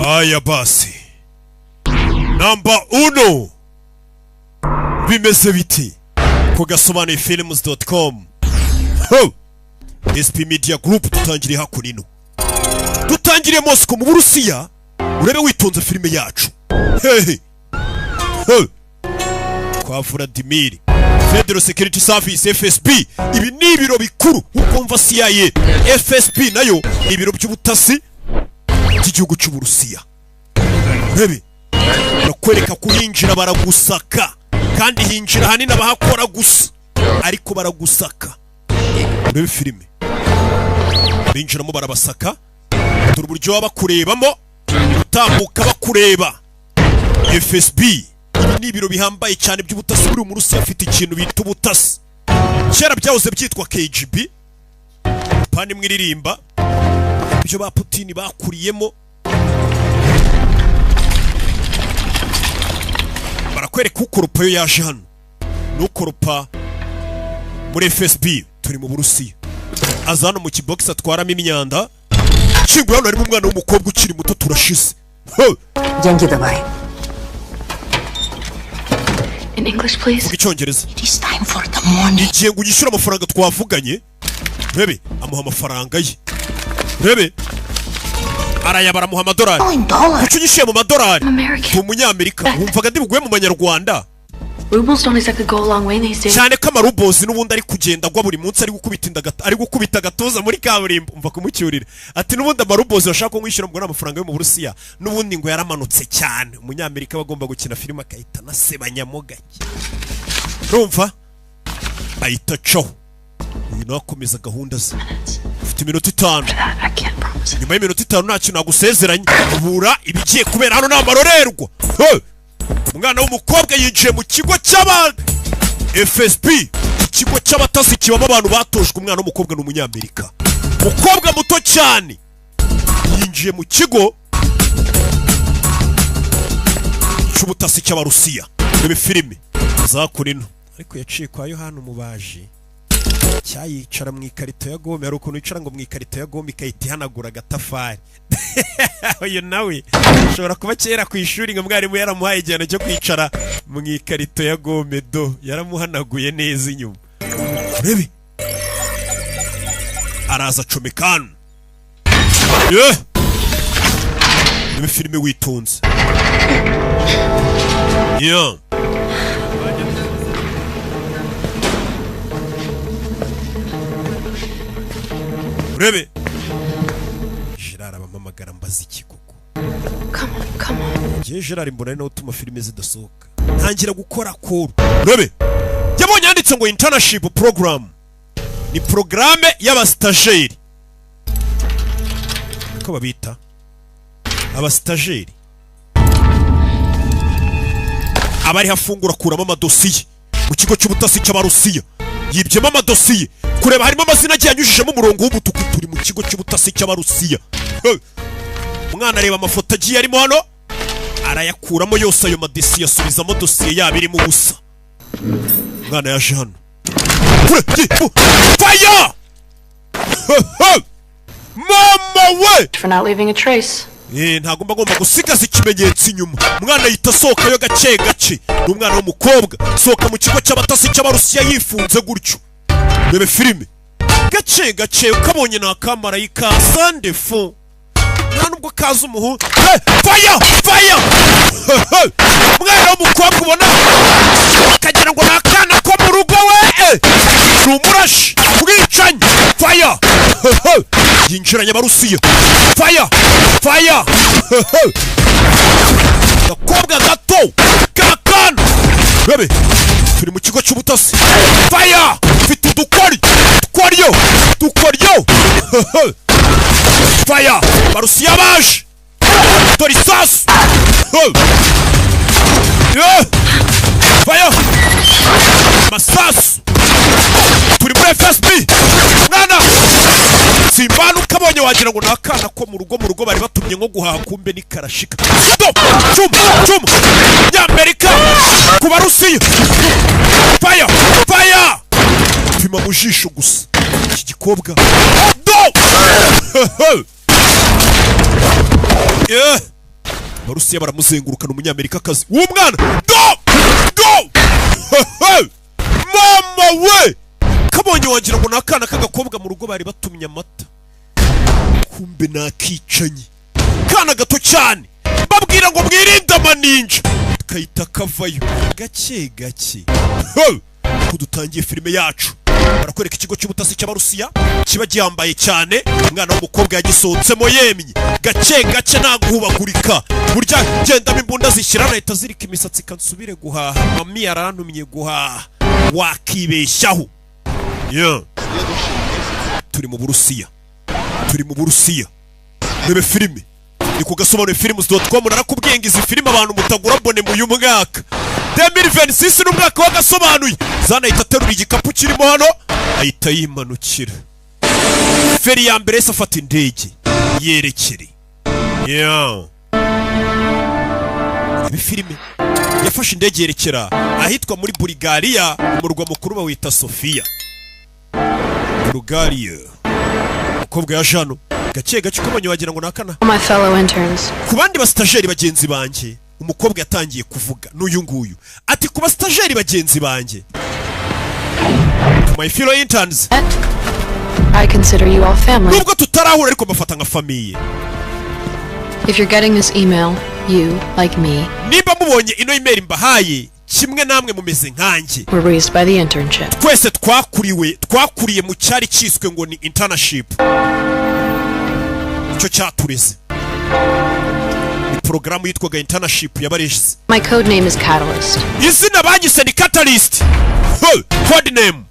Haya basi. Namba 1. Bimeze biti. Kugasobanuye films.com. Ho! SP Media Group tutangiriye hakurino. Dutangiriye Moscow mu Burusiya. Urebe witonze filime yacu. Hehe. Ho! Kwa Vladimir. Federal Security Service FSB. Ibi ni ibiro bikuru ukumva CIA. FSB nayo ni ibiro by'ubutasi by'igihugu cy'u Burusiya. Urebe. Bakwereka kuhinjira baragusaka. Kandi hinjira hanini abahakora gusa. Ariko baragusaka. Urebe filime. Binjiramo barabasaka. Dore uburyo babakurebamo. Utambuka bakureba. FSB ibi ni ibiro bihambaye cyane by'ubutasi buri mu Rusiya afite ikintu bita ubutasi. Kera byahoze byitwa KGB. Pani mwiririmba. Ibyo ba Putin bakuriyemo. Barakwereka ukoropa yo yaje hano. Nukoropa muri FSB turi mu Burusiya. Azana mu kibox atwaramo imyanda. Kingura hano harimo umwana w'umukobwa ukiri muto turashize. Деньги давай. In English, please. Icyongereza. It is time for the money. Igiye ngo unyishyure amafaranga twavuganye. Rebe, amuha amafaranga ye. Rebe. Arayabara muha amadolari. Kuki unyishyuye mu madolari? Tu Umunyamerika. Wumvaga ndi buguye mu Manyarwanda. Rubles don't exactly go a long way these days. Cyane ko amarubozi n'ubundi ari kugenda agwa buri munsi ari gukubita gatoza muri kaburimbo. Umva kumucyurira. Ati n'ubundi amarubozi bashaka ko mwishyura mbona amafaranga yo mu Burusiya. N'ubundi ngo yaramanutse cyane. Umunyamerika bagomba gukina filime akahita nasebanyamo gake. Urumva? Ahita caho. Uyu nakomeza gahunda ze. Ufite iminota 5. Nyuma y'iminota 5 ntacyo nagusezeranye. Ubura ibigiye kubera hano n'amarorerwa. Umwana w'umukobwa yinjiye mu kigo cy'abana FSB, ikigo cy'abatasi kibamo abantu batojwe. Umwana w'umukobwa n'Umunyamerika, umukobwa muto cyane, yinjiye mu kigo cy'ubutasi cy'Abarusiya. Rebe filime zakurino. Ariko yaciye kwa Yohana Umubaji, cyayicara mu ikarito ya gome. Hari ukuntu yicara ngo mu ikarito ya gome ikahita ihanagura agatafari. Uyu nawe ushobora kuba kera ku ishuri ngo mwarimu yaramuhaye igihano cyo kwicara mu ikarito ya gome do, yaramuhanaguye neza inyuma. Rebe araza comekano. Rebe filime witonze. Rebe Gerard abamamagara mbaza iki koko. Come on. Ngiye Gerard mbona ari nawe utuma filime zidasohoka. Ntangira gukora call. Rebe yabonye yanditse ngo internship program. Ni programme y'abastageri. Ko babita abastageri. Abari hafungura kuramo amadosiye mu kigo cy'ubutasi cy'Abarusiya. Yibyemo amadosiye kureba harimo amazina agiye anyujijemo umurongo w'umutuku. Turi mu kigo cy'ubutasi cy'Abarusiya. Umwana areba amafoto agiye arimo hano, arayakuramo yose ayo madosiye asubizamo dosiye yabo irimo ubusa. Umwana yaje hano. Fire! Mama we! For not leaving a trace. Ntagomba gusigaza ikimenyetso inyuma. Umwana yita soka yo gace gace. N'umwana w'umukobwa soka mu kigo cy'abatasi cy'Abarusiya yifunze gutyo. Rebe filime gace gace ukabonye na kamera y'ikasa ndefo. Nta nubwo kaza umuhu. Fire! Fire! Umwana w'umukobwa ubona akagira ngo nakana ko mu rugo we. Rumurashi bwicanye. Fire! Yinjiranye Abarusiya. Fire! Fire! Gakobwa gato kakana. Rebe turi mu kigo cy'ubutasi. Fire! Fite udukori dukoryo. Fire! Barusiya baje. Dore isasu. Fire! Masasu. Turi muri FSB. Nana simbana ukabonye wagira ngo nakana ko mu rugo bari batumye nko guhaha kumbe ni karashika. Chuma Nyamerika ku Barusiya. Fire! Pima mu jisho gusa. Iki gikobwa Abarusiya baramuzengurukana umunyamerika kazi w'umwana mama we kabonye wagira ngo nakana kagakobwa mu rugo bari batumye amata kumbe nakicanye kana gato cyane babwira ngo mwirinde amaninja kayita kavayo gake gake kudutangiye filime yacu barakwereka ikigo cy'ubutasi cy'abarusiya kiba giyambaye cyane umwana w'umukobwa yagisohotsemo yemye gake gake naguhubagurika burya gendamo imbunda zishyira leta zirika imisatsi kansubire guhaha mami yarantumye guhaha wakibeshyaho turi mu Burusiya rebe filime ni kugasobanura films.com narakubwiye ngo izi filime abantu mutagura bone mu uyu mwaka 2026 n'umwaka wagasobanuye zanahita aterura igikapu kirimo hano ahita yimanukira feri ya mbere afata indege yerekere ibi filime yafashe indege yerekera ahitwa muri Bulgaria umurwa mukuru bawita Sofia Bulgaria umukobwa ya Jano gake gake ukomanye wagira ngo nakana My fellow interns. ku bandi bastajeri bagenzi banjye umukobwa yatangiye kuvuga n'uyu nguyu ati ku bastajeri bagenzi banjye my fellow interns I consider you all family. nubwo tutarahura ariko bafata nka famiye If you're getting this email, you, like me, niba mubonye ino email mbahaye kimwe namwe mumeze nkanjye were raised by the internship. twese twakuriye mu cyari cyiswe ngo ni internship icyo cyatureze ni porogaramu yitwaga internship yabareze My code name is Catalyst. izina bagise ni Catalyst code name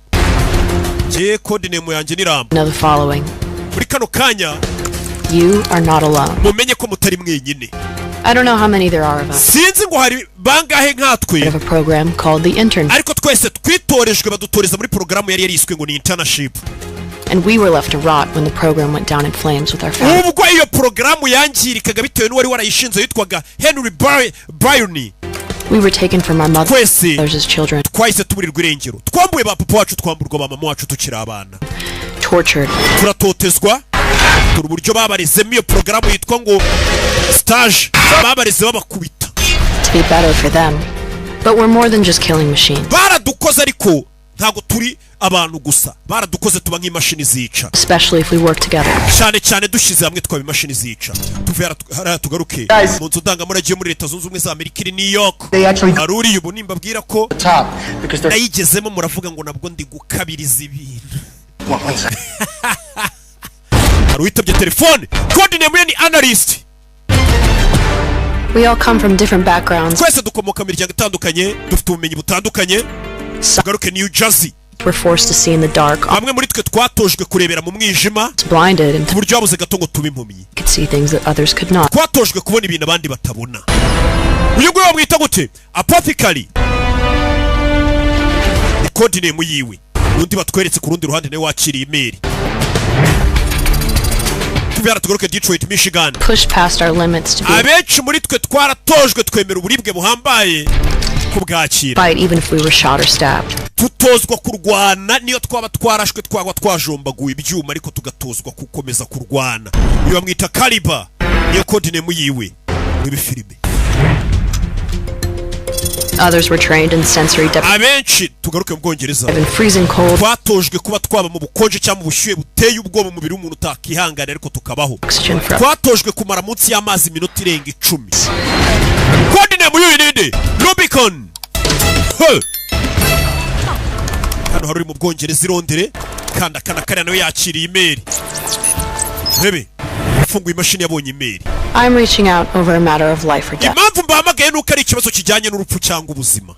je code name yanjye ni Rambo Know the following. muri kano kanya You are not alone. mumenye ko mutari mwenyine I don't know how many there are of us. sinzi ngo hari bangahe nkatwe We have a program called the internship, ariko twese twitorejwe badutoreza muri porogaramu yari yariswe ngo ni internship and we were left to rot when the program went down in flames with our family. ubwo iyo porogaramu yangirikaga bitewe n'uwari warayishinze yitwaga Henry Byrne We were taken from our twese mothers as children, twahise tuburirwa irengero twambuye ba papa wacu twamburwa ba mama wacu tukiri abana tortured, turatotezwa turi uburyo babarezemo iyo porogaramu yitwa ngo stage babareze babakubita to be better for them. But we're more than just killing machines, baradukoze ariko ntago turi abantu gusa baradukoze tuba nk'imashini zica especially if we work together. cyane cyane dushyize hamwe twaba imashini zica tuve hariya tugaruke mu nzu ndangamurage muri leta zunze ubumwe za Amerika iri New York hari uriya ubu nimbabwira ko nayigezemo muravuga ngo nabwo ndi gukabiriza ibintu hari uwitabye telefone code name ye ni Analyst We all come from different backgrounds. twese dukomoka mu miryango itandukanye dufite ubumenyi butandukanye tugaruke New Jersey We're forced to see in the dark, bamwe muri twe twatojwe kurebera mu mwijima blinded, and ku buryo babuze gato ngo tube impumyi could see things that others could not. twatojwe kubona ibintu abandi batabona uyu nguyu bamwita gute apothecary ni code name yiwe undi batweretse ku rundi ruhande nawe wakiriye email tubera tugaruke Detroit Michigan Pushed past our limits to be abenshi muri twe twaratojwe twemera uburibwe buhambaye kubwakira fight even if we were shot or stabbed. tutozwa kurwana niyo twaba twarashwe twaba twajombaguye ibyuma ariko tugatozwa gukomeza kurwana iyo bamwita Caliber niyo code name yiwe muri filime Others were trained in sensory abenshi tugaruke mu Bwongereza deprivation, freezing cold, twatojwe kuba twaba mu bukonje cyangwa mu bushyuhe buteye ubwoba mu mubiri w'umuntu utakihangana ariko tukabaho oxygen for twatojwe kumara munsi y'amazi iminota irenga 10 code name y'uyu ninde Rubicon hano hari mu Bwongereza i Londres kanda kariya nawe yakiriye email bebe funguye imashini yabonye email I'm reaching out over a matter of life or death. impamvu mbahamagaye nuko ari ikibazo kijyanye n'urupfu cyangwa ubuzima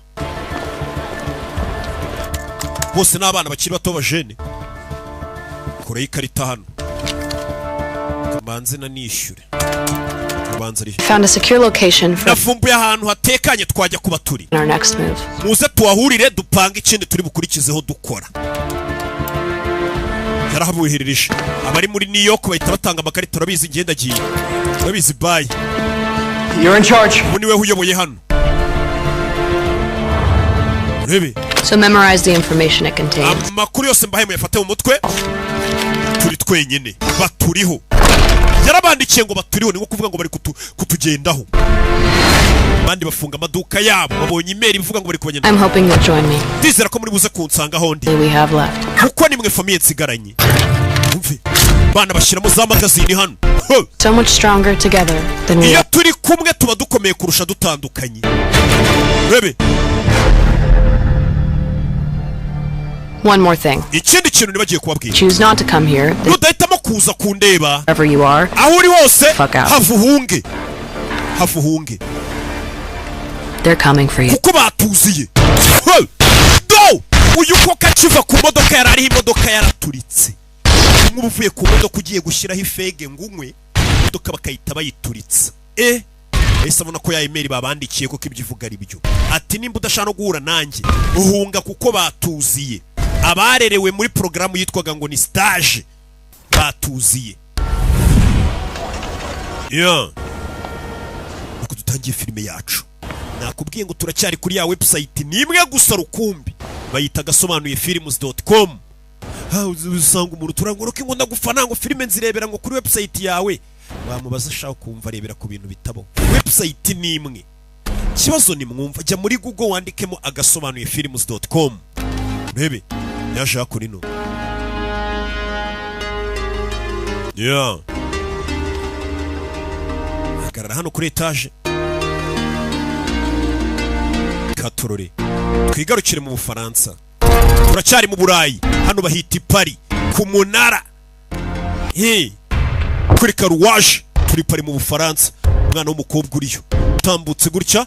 bose n'abana bakiri bato bajene kure y'ikarita hano kamanze na nishyure kamanze ari Found a secure location for nafumbuye ahantu hatekanye twajya kuba turi our next move. muze tuhahurire dupanga ikindi turi bukurikizeho dukora yarahabuherereje abari muri New York bahita batanga amakarita urabizi ngendagiye urabizi bye You're in charge. ubu niwe uyoboye hano urebe So memorize the information it contains. amakuru yose mbahe muyafate mu mutwe turi twenyine baturiho yarabandikiye ngo baturiho, ni nko kuvuga ngo bari kutugendaho. Abandi bafunga amaduka yabo, babonye email ivuga ngo bari kubagenda. I'm hoping you'll join me. Ndizera ko muri buze kunsanga hondi. We have left. Kuko nimwe famille nsigaranye. Umve, bana bashyiramo za magazine hano. So much stronger together than we Iyo are. turi kumwe tuba dukomeye kurusha dutandukanye. Rebe. One more thing. Ikindi kintu nibagiye kubabwira. Choose not to come here. Nudahitamo kuza kundeba. Wherever you are. Aho uri hose, Fuck out. havuhunge. Havuhunge. They're coming for you. Kuko batuziye. Do! Uyu koka kiva ku modoka yarari imodoka yaraturitse. Nk'ubuvuye ku modoka ugiye gushyiraho ifege ngunywe, imodoka bakayita bayituritse. Ese abona ko ya email babandikiye ko ibyivuga ari byo. Ati nimba udashaka no guhura nanjye, uhunga kuko batuziye. Abarerewe muri programu yitwaga ngo ni stage batuziye. Nuko dutangiye filime yacu. Nakubwiye ngo turacyari kuri ya website nimwe gusa rukumbi. Bayita gasobanuye films.com. Usanga umuntu turangoroke ngo ndagufana ngo filime nzirebera ngo kuri website yawe. Bamubaza shaka kumva rebera ku bintu bitabo. Website nimwe. Kibazo ni mwumva jya muri Google wandikemo agasobanuye films.com. Rebe yaje akuri no. Agarara hano kuri etage. Katorore. Twigarukire mu Bufaransa. Turacyari mu Burayi. Hano bahita Paris ku munara. Kuri Karuwaje turi Paris mu Bufaransa. Umwana w'umukobwa uriyo tambutse gutya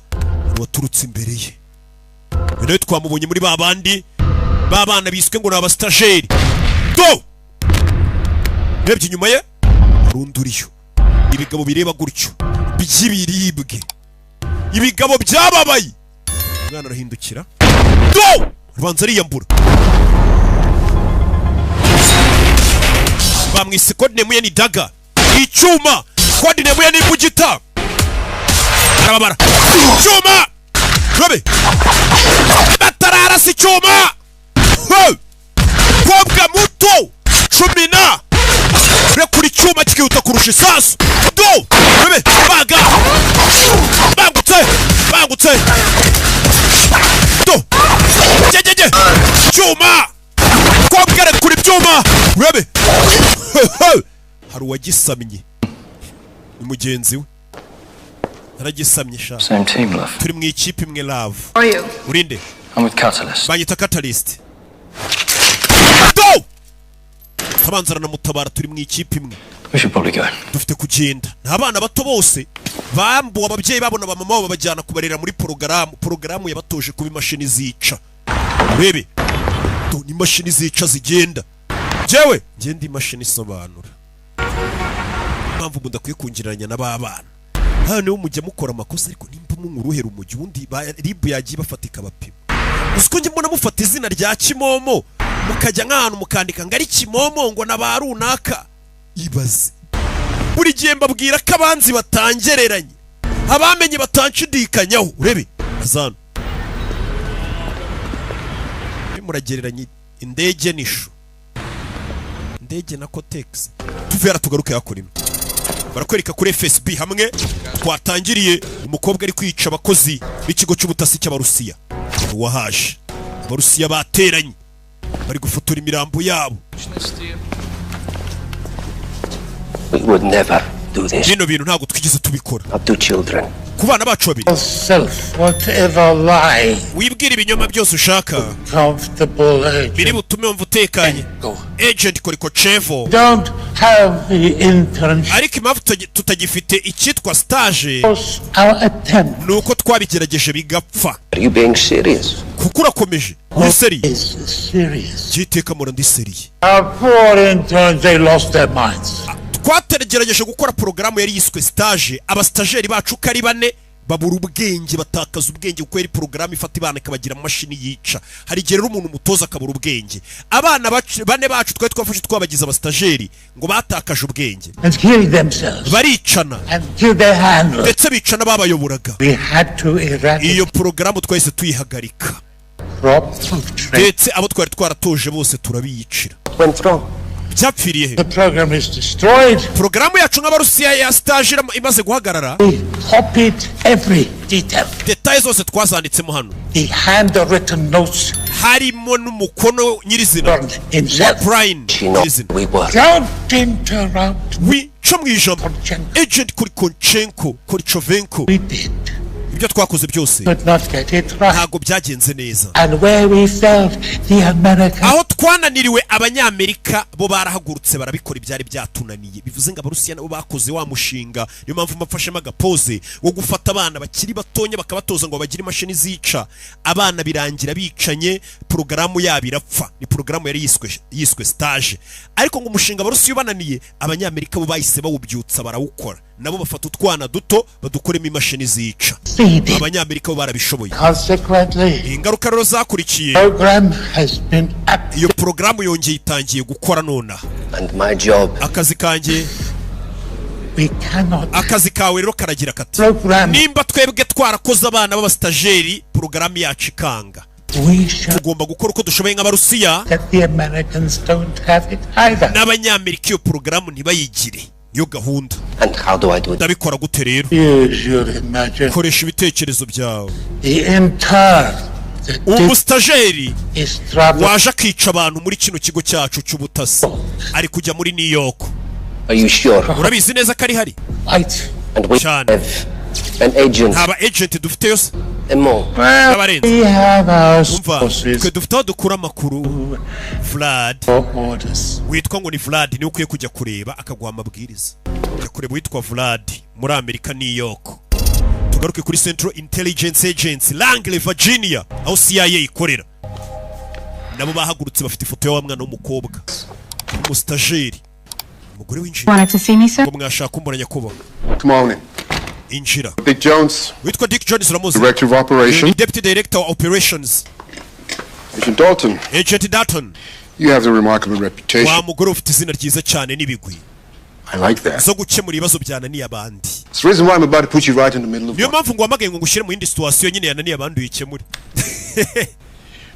waturutse imbere ye. Rero twamubonye muri babandi babana biswe ngo naba stagiaire. Do! Rebye inyuma ye runduriyo. Ibigabo bireba gutyo by'ibiribwe. Ibigabo byababaye. Umwana arahindukira. Do! Rubanza riyambura. Bamwise code name ye ni daga. Icyuma. Code name ye ni bugita. Arababara. Icyuma. Robe. Batarara si icyuma. Kobwa muto. 10. Rekuri icyuma kikihuta kurusha isasu. Do! Robe. Baga. Bangutse. Do! Jejeje. Icyuma. Kobwa rekuri icyuma. Robe. Hari uwagisamye. Umugenzi we. Naragisamye sha. Same team, love. Turi mu ikipe imwe love. Are you? Urinde. I'm with Catalyst. Banyita Catalyst. Do! Tabanzara na mutabara turi mu ikipe imwe. We should probably go. Dufite kugenda. Nabana bato bose bambu ababyeyi babona ba mama babajyana kubarera muri porogaramu yabatoje kuba imashini zica. Urebe. Do ni imashini zica zigenda. Jewe ngende imashini isobanura. Mpamvu mudakwiye kungiranya n'ababana. Hano mujya mukora amakosa ariko nimba munguruhera umujyi undi ribu yagiye bafatika bapima. Usko nje mbona mufata izina rya Kimomo mukajya nk'ahantu mukandika ngari Kimomo ngo nabarunaka. Ibaze. Buri gihe mbabwira ko abanzi batangereranye. Abamenye batancudikanyaho. Urebe. Azana. Bimuragereranye indege nisho. Indege na Cotex. Tuvera tugaruke yakorino. Barakwereka kuri FSB hamwe twatangiriye umukobwa ari kwica abakozi b'ikigo cy'ubutasi cy'Abarusiya. Wahaje. Abarusiya bateranye. Bari gufotora imirambo yabo. We would never do this. Bino bintu ntabwo twigeze tubikora. Not to children. Ku bana bacu babiri. Self, whatever lie, Wibwira ibinyoma byose ushaka. comfortable agent. Biri butume wumva utekanye. Go. Agent Korikochevo. Don't have the internship. Ariko impamvu tutagifite icyitwa stage Our attempt nuko twabigerageje bigapfa. Are you being serious? Kuko urakomeje. Muri seri. is serious. Giteka mura ndi seri. Our poor interns, they lost their minds. Twateragereje gukora porogaramu yari yiswe stage. Abastageri bacu kari bane babura ubwenge batakaza ubwenge kuko yari porogaramu ifata ibana ikabagira mashini yica. Hari igihe rero umuntu mutoza akabura ubwenge. Abana bane bacu twari twafashe twabagize abastageri ngo batakaje ubwenge. And killed themselves. Baricana. And killed their handlers. Ndetse bicana babayoboraga. We had to eradicate Iyo porogaramu twahise tuyihagarika. crop of trade. Ndetse abo twari twaratoje bose turabiyicira. Went wrong. byapfiriye he The program is destroyed. porogaramu yacu nk'abarusiya ya stage imaze guhagarara We copied every detail. detaye zose twazanditsemo hano The handwritten notes harimo n'umukono nyirizina burned wa himself. Brian She knows nyirizina we were. Don't interrupt. wica mu ijambo Konchenko. agent Konchenko Korchovenko We did. ibyo twakoze byose Could not get it right. ntabwo byagenze neza And where we failed, the Americans aho twananiriwe abanyamerika bo barahagurutse barabikora ibyari byatunaniye bivuze ngo abarusiya nabo bakoze wa mushinga niyo mpamvu mafashemo agapoze wo gufata abana bakiri batonya bakabatoza ngo bagire imashini zica abana birangira bicanye porogaramu yabo irapfa ni porogaramu yari yiswe stage ariko ngo umushinga abarusiya ubananiye abanyamerika bo bahise bawubyutsa barawukora nabo bafata utwana duto badukoremo imashini zica succeeded. abanyamerika bo barabishoboye Consequently, ingaruka rero zakurikiye program has been iyo porogaramu yongeye itangiye gukora nonaha And my job akazi kanjye we cannot akazi kawe rero karagira kati program. nimba twebwe twarakoze abana b'abastajeri porogaramu yacu ikanga We should tugomba gukora uko dushoboye nk'abarusiya that the Americans don't have it either. n'abanyamerika iyo porogaramu ntibayigire iyo gahunda and how do I do it? ndabikora gute rero Use your imagination. koresha ibitekerezo byawe The intern that did umustajeri is travel. waje akica abantu muri kino kigo cyacu cy'ubutasi ari kujya muri New York Are you sure? urabizi neza ko ari hari Right. And we Sean. have an agent ntaba agent dufite yose and more. Well, N'abarenze. we have our umva sources twe dufite aho dukura amakuru Vlad for orders. witwa ngo ni Vlad niwe ukwiye kujya kureba akaguha amabwiriza jya kureba witwa Vlad muri Amerika New York tugaruke kuri Central Intelligence Agency Langley Virginia aho CIA ikorera nabo bahagurutse bafite ifoto ya wa mwana w'umukobwa umustajeri umugore w'injira Wanted to see me, sir? ngo mwashaka umbona nyakubahwa Come on in. injira Dick Jones, witwa Dick Jones uramuzi Director of ni Operations. Deputy Director of Operations Agent Dalton, Agent Dalton you have a remarkable reputation. wa mugore ufite izina ryiza cyane n'ibigwi I like that. zo gukemura ibibazo byananiye abandi It's the reason why I'm about to put you right in the middle of niyo one. mpamvu ngo wamagaye ngo ngushyire mu yindi situation nyine yananiye abandi uyikemure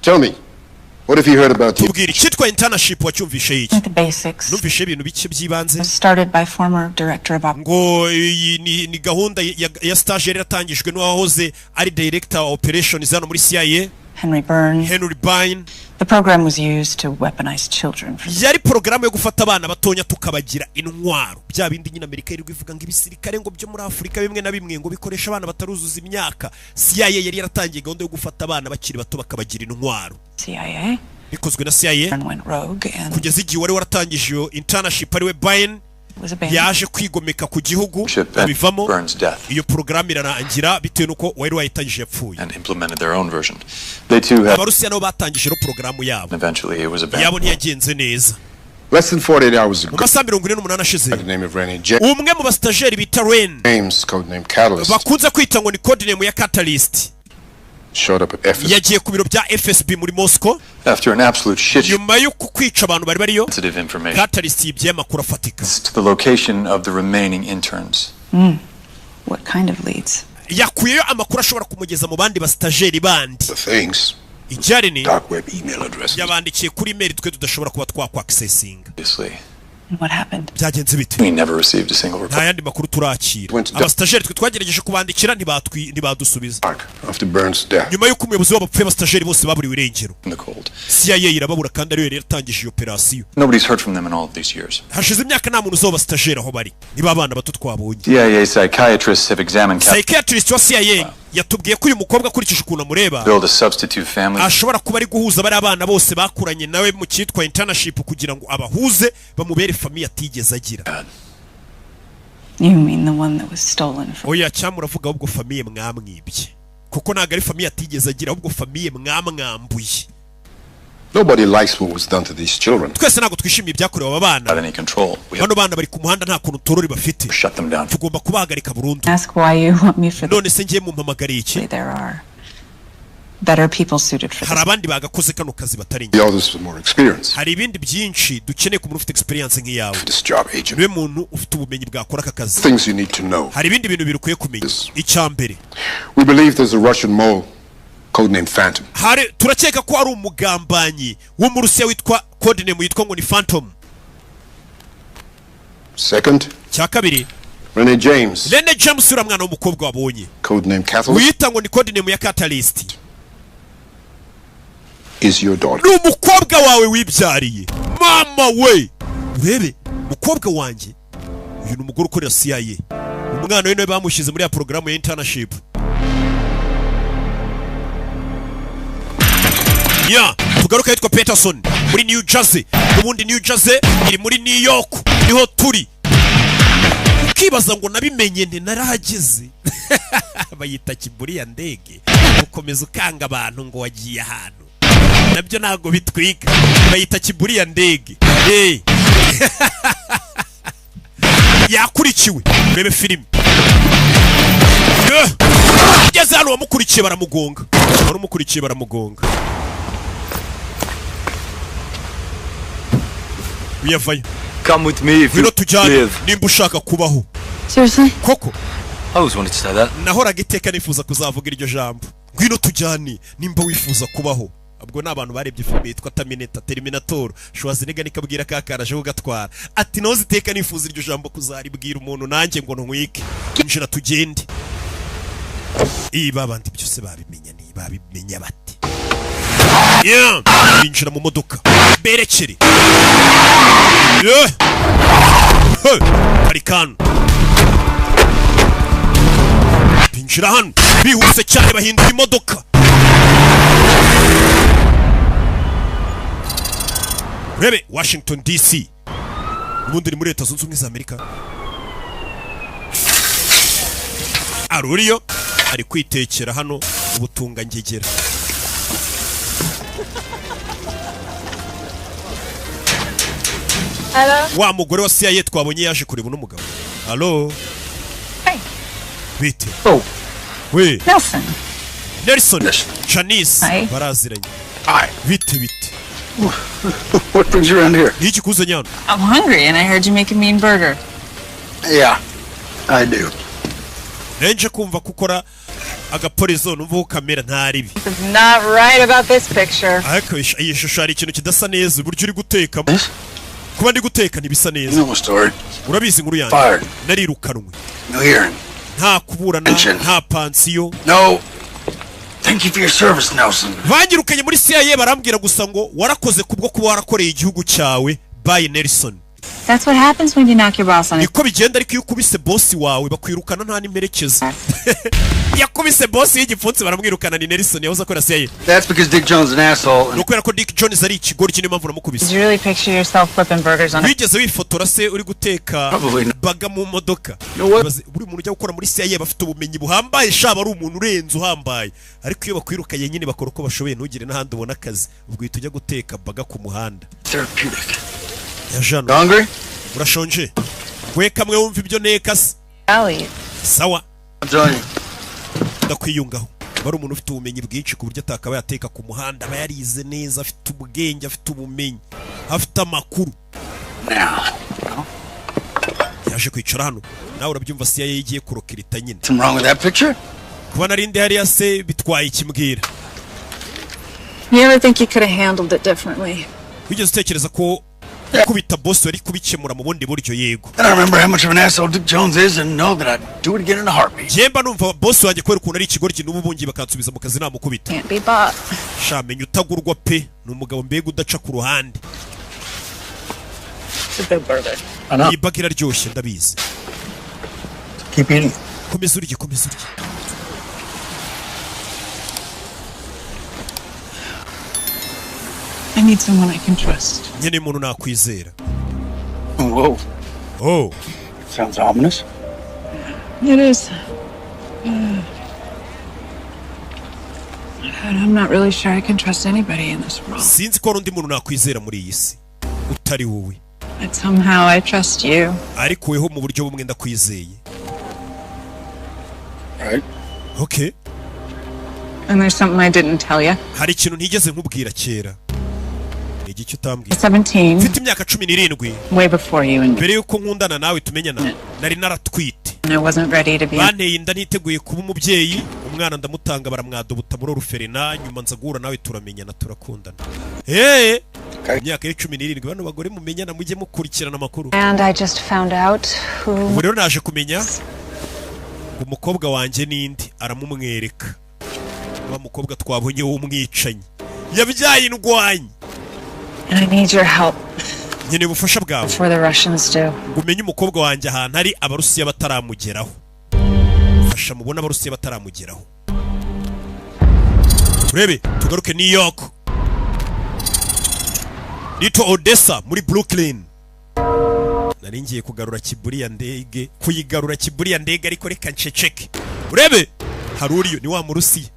Tell me, what have you heard about the tubwire icyitwa internship wacyumvishe iki The basics. numvishe ibintu bike by'ibanze Started by former director of operations. ngo iyi ni gahunda ya stage yari yatangijwe n'uwahoze ari director of operations hano muri CIA Henry Byrne. Henry Byrne The program was used to weaponize children. yari porogaramu yo gufata abana batonya tukabagira intwaro bya bindi nyine Amerika yirirwa ivuga ngo ibisirikare ngo byo muri Afurika bimwe na bimwe ngo bikoresha abana bataruzuza imyaka CIA yari yaratangiye gahunda yo gufata abana bakiri bato bakabagira intwaro CIA. bikozwe na CIA Byrne went rogue and kugeza igihe wari waratangije iyo internship ariwe Byrne was abandoned. yaje kwigomeka ku gihugu Ship abivamo at Byrne's death iyo porogaramu irarangira bitewe n'uko wari wayitangije yapfuye and implemented their own version. They too had, abarusiya nabo batangije ro porogaramu yabo eventually it was yabo abandoned. ntiyagenze neza less than 48 hours mu ago? masaha 48 ashize By the name of Rennie umwe mu bastajeri bita Ren James, codename Catalyst, bakunze kwita ngo ni codename ya Catalyst showed up at FS. yagiye ku biro bya FSB muri Moscow After an absolute shit show nyuma yo kwica abantu bari bariyo of sensitive information Catalyst yibye amakuru afatika to the location of the remaining interns. What kind of leads? yakuyeyo amakuru ashobora kumugeza mu bandi bastajeri bandi The things, icyari ni dark web email addresses. yabandikiye kuri email twe tudashobora kuba twakwakisesinga Obviously, And what happened? byagenze bite we never received a single report. nta yandi makuru turakira Went to abastajeri twe twagerageje kubandikira ntibadusubiza Dark, after Burns' death. nyuma y'uko umuyobozi w'abapfuye abastajeri bose baburiwe irengero In the cold. CIA irababura kandi ariyo yari yaratangije iyo operasiyo Nobody's heard from them in all of these years. hashize imyaka nta muntu uzi abastajeri aho bari niba abana bato twabonye CIA psychiatrists have examined psychiatrist wa CIA yatubwiye ko uyu mukobwa akurikije ukuntu amureba build a substitute family ashobora kuba ari guhuza bari abana bose bakuranye nawe mu cyitwa internship kugira ngo abahuze bamubere famiye atigeze agira You mean the one that was stolen from? oya cyangwa uravuga ahubwo famiye mwamwibye kuko ntabwo ari famiye atigeze agira ahubwo famiye mwamwambuye Nobody likes what was done to these children. twese ntabwo twishimiye ibyakorewe aba bana without any control. We have bano bana bari ku muhanda nta kuntu torori bafite to shut them down. tugomba kubahagarika burundu Ask why you want me for the none se ngiye mumpamagariye iki there are better people suited for hari this. abandi bagakoze kano kazi batari The njye others with more experience. hari ibindi byinshi dukeneye ku muntu ufite experience nk'iyawe For this job, agent. niwe muntu ufite ubumenyi bwakora aka kazi Things you need to know. hari ibindi bintu birukwiye kumenya icya mbere We believe there's a Russian mole, codenamed Phantom. turakeka ko ari umugambanyi wo mu Rusiya witwa codename yitwa ngo ni Phantom Second, cya kabiri Renee James, Rene James ura mwana w'umukobwa wabonye codename Catalyst, wita ngo ni code name ya Catalyst is your daughter. ni umukobwa wawe wibyariye mama we urebe umukobwa wanjye uyu ni umugore ukorera CIA umwana we nawe bamushyize muri ya porogaramu ya internship ya tugaruka yitwa Peterson muri New Jersey ubundi New Jersey iri muri New York niho turi ukibaza ngo nabimenye nte narahageze bayita kiburi ya ndege ukomeza ukanga abantu ngo wagiye ahantu nabyo ntago bitwika bayita kiburi ya ndege yakurikiwe urebe filime ugeze hano wamukurikiye baramugonga warumukurikiye baramugonga uyavayo Come with me if ngwino you tujyane live. nimba ushaka kubaho Seriously? koko I always wanted to say that. nahoraga iteka nifuza kuzavuga iryo jambo ngwino tujyane nimba wifuza kubaho ubwo n'abantu barebye filime yitwa Terminator Schwarzenegger nikabwira kakaraje kugatwara ati naho ziteka nifuza iryo jambo kuzaribwira umuntu nanjye ngo ntwike injira tugende babandi byose babimenya bati binjira mu modoka berekere Parikano binjira hano bihuse cyane bahindura imodoka urebe Washington DC ubundi ni muri Leta Zunze Ubumwe za Amerika Aruriyo ari kwitekera hano ubutunga ngegera Hello? wa mugore wa CIA twabonye yaje kureba n'umugabo Hello Hey. bite Oh. we Nelson. Nelson Janice Hi. baraziranye Hi. bite What brings you around here? niki kuzanye hano I'm hungry and I heard you make a mean burger. Yeah, I do. nenje kumva kukora agapolizo numva kamera ntaribi It's not right about this picture. ariko iyi shusho hari ikintu kidasa neza uburyo uri guteka This? kuba ndi guteka ntibisa You neza know my story. urabizi inkuru yanjye Fired. narirukanwe No hearing. nta kuburana Pension. nta pansiyo No. Thank you for your service, Nelson. banyirukanye muri CIA barambwira gusa ngo warakoze kubwo kuba warakoreye igihugu cyawe by Nelson That's what happens when you knock your boss on his niko bigenda ariko iyo ukubise boss wawe bakwirukana nta n'imperekeza yakubise boss y'igipfunsi baramwirukana ni Nelson yahoze akora CIA That's because Dick Jones is an asshole. no kubera ko Dick Jones ari ikigori kinini mpamvu Did namukubise you really picture yourself flipping burgers on a wigeze wifotora se uri guteka Probably not. baga mu modoka know what? Ibaze, buri muntu ujya gukora muri CIA bafite ubumenyi buhambaye shaba ari umuntu urenze uhambaye ariko iyo bakwirukanye nyine bakora uko bashoboye ntugire n'ahandi ubona akazi ubwo uhita ujya guteka baga ku muhanda Therapeutic. ya Jano You hungry? urashonje we kamwe wumva ibyo neka se alley. sawa I'm telling you. ndakwiyungaho bari umuntu ufite ubumenyi bwinshi ku buryo atakaba yateka ku muhanda aba yarize neza afite ubwenge afite ubumenyi afite amakuru Now. yaje kwicara hano nawe urabyumva CIA igiye kurokirita nyine Something wrong with that picture? kuba narindi hariya se bitwaye ikimbwira You ever think you could have handled it differently? wigeze utekereza ko gukubita boss yari kubikemura mu bundi buryo yego Then I remember how much of an asshole Dick Jones is and know that I'd do it again in a heartbeat. yemba numva boss wanjye kubera ukuntu ari ikigoryi n'ubu bungiye bakansubiza mu kazi namukubita Can't be bought. shamenya utagurwa pe ni umugabo mbega udaca ku ruhande It's a good burger. I know. iyi baga iraryoshye ndabizi Keep eating. komeza urye komeza urye I need someone I can trust. nyine umuntu nakwizera Whoa. oh Sounds ominous. It is. And I'm not really sure I can trust anybody in this world. sinzi ko hari undi muntu nakwizera muri iyi si utari wowe But somehow I trust you. ariko weho mu buryo bumwe ndakwizeye Right? okay And there's something I didn't tell you. hari ikintu ntigeze nkubwira kera ni igiki utambwira 17, mfite imyaka 17 way before you and me. mbere yuko nkundana nawe tumenyana nari naratwite And I wasn't ready to be. banteye inda niteguye kuba umubyeyi umwana ndamutanga baramwadobuta muri oruferina nyuma nza guhura nawe turamenyana turakundana imyaka y'17 bano bagore mumenyana mujye mukurikirana amakuru. And I just found out who... Ubu rero naje kumenya umukobwa wanjye nindi aramumwereka. Wa mukobwa twabonye w'umwicanyi yabyaye indwanyi. And I need your help Nkeneye ubufasha bwawe before the Russians do. umenye umukobwa wanjye ahantu ari abarusiya bataramugeraho. Fasha mubona abarusiya bataramugeraho. Urebe tugaruke New York. Nito Odessa muri Brooklyn. Nari ngiye kugarura kiburiya ndege, kuyigarura kiburiya ndege ariko reka nceceke. Urebe haruriyo ni wa murusiya.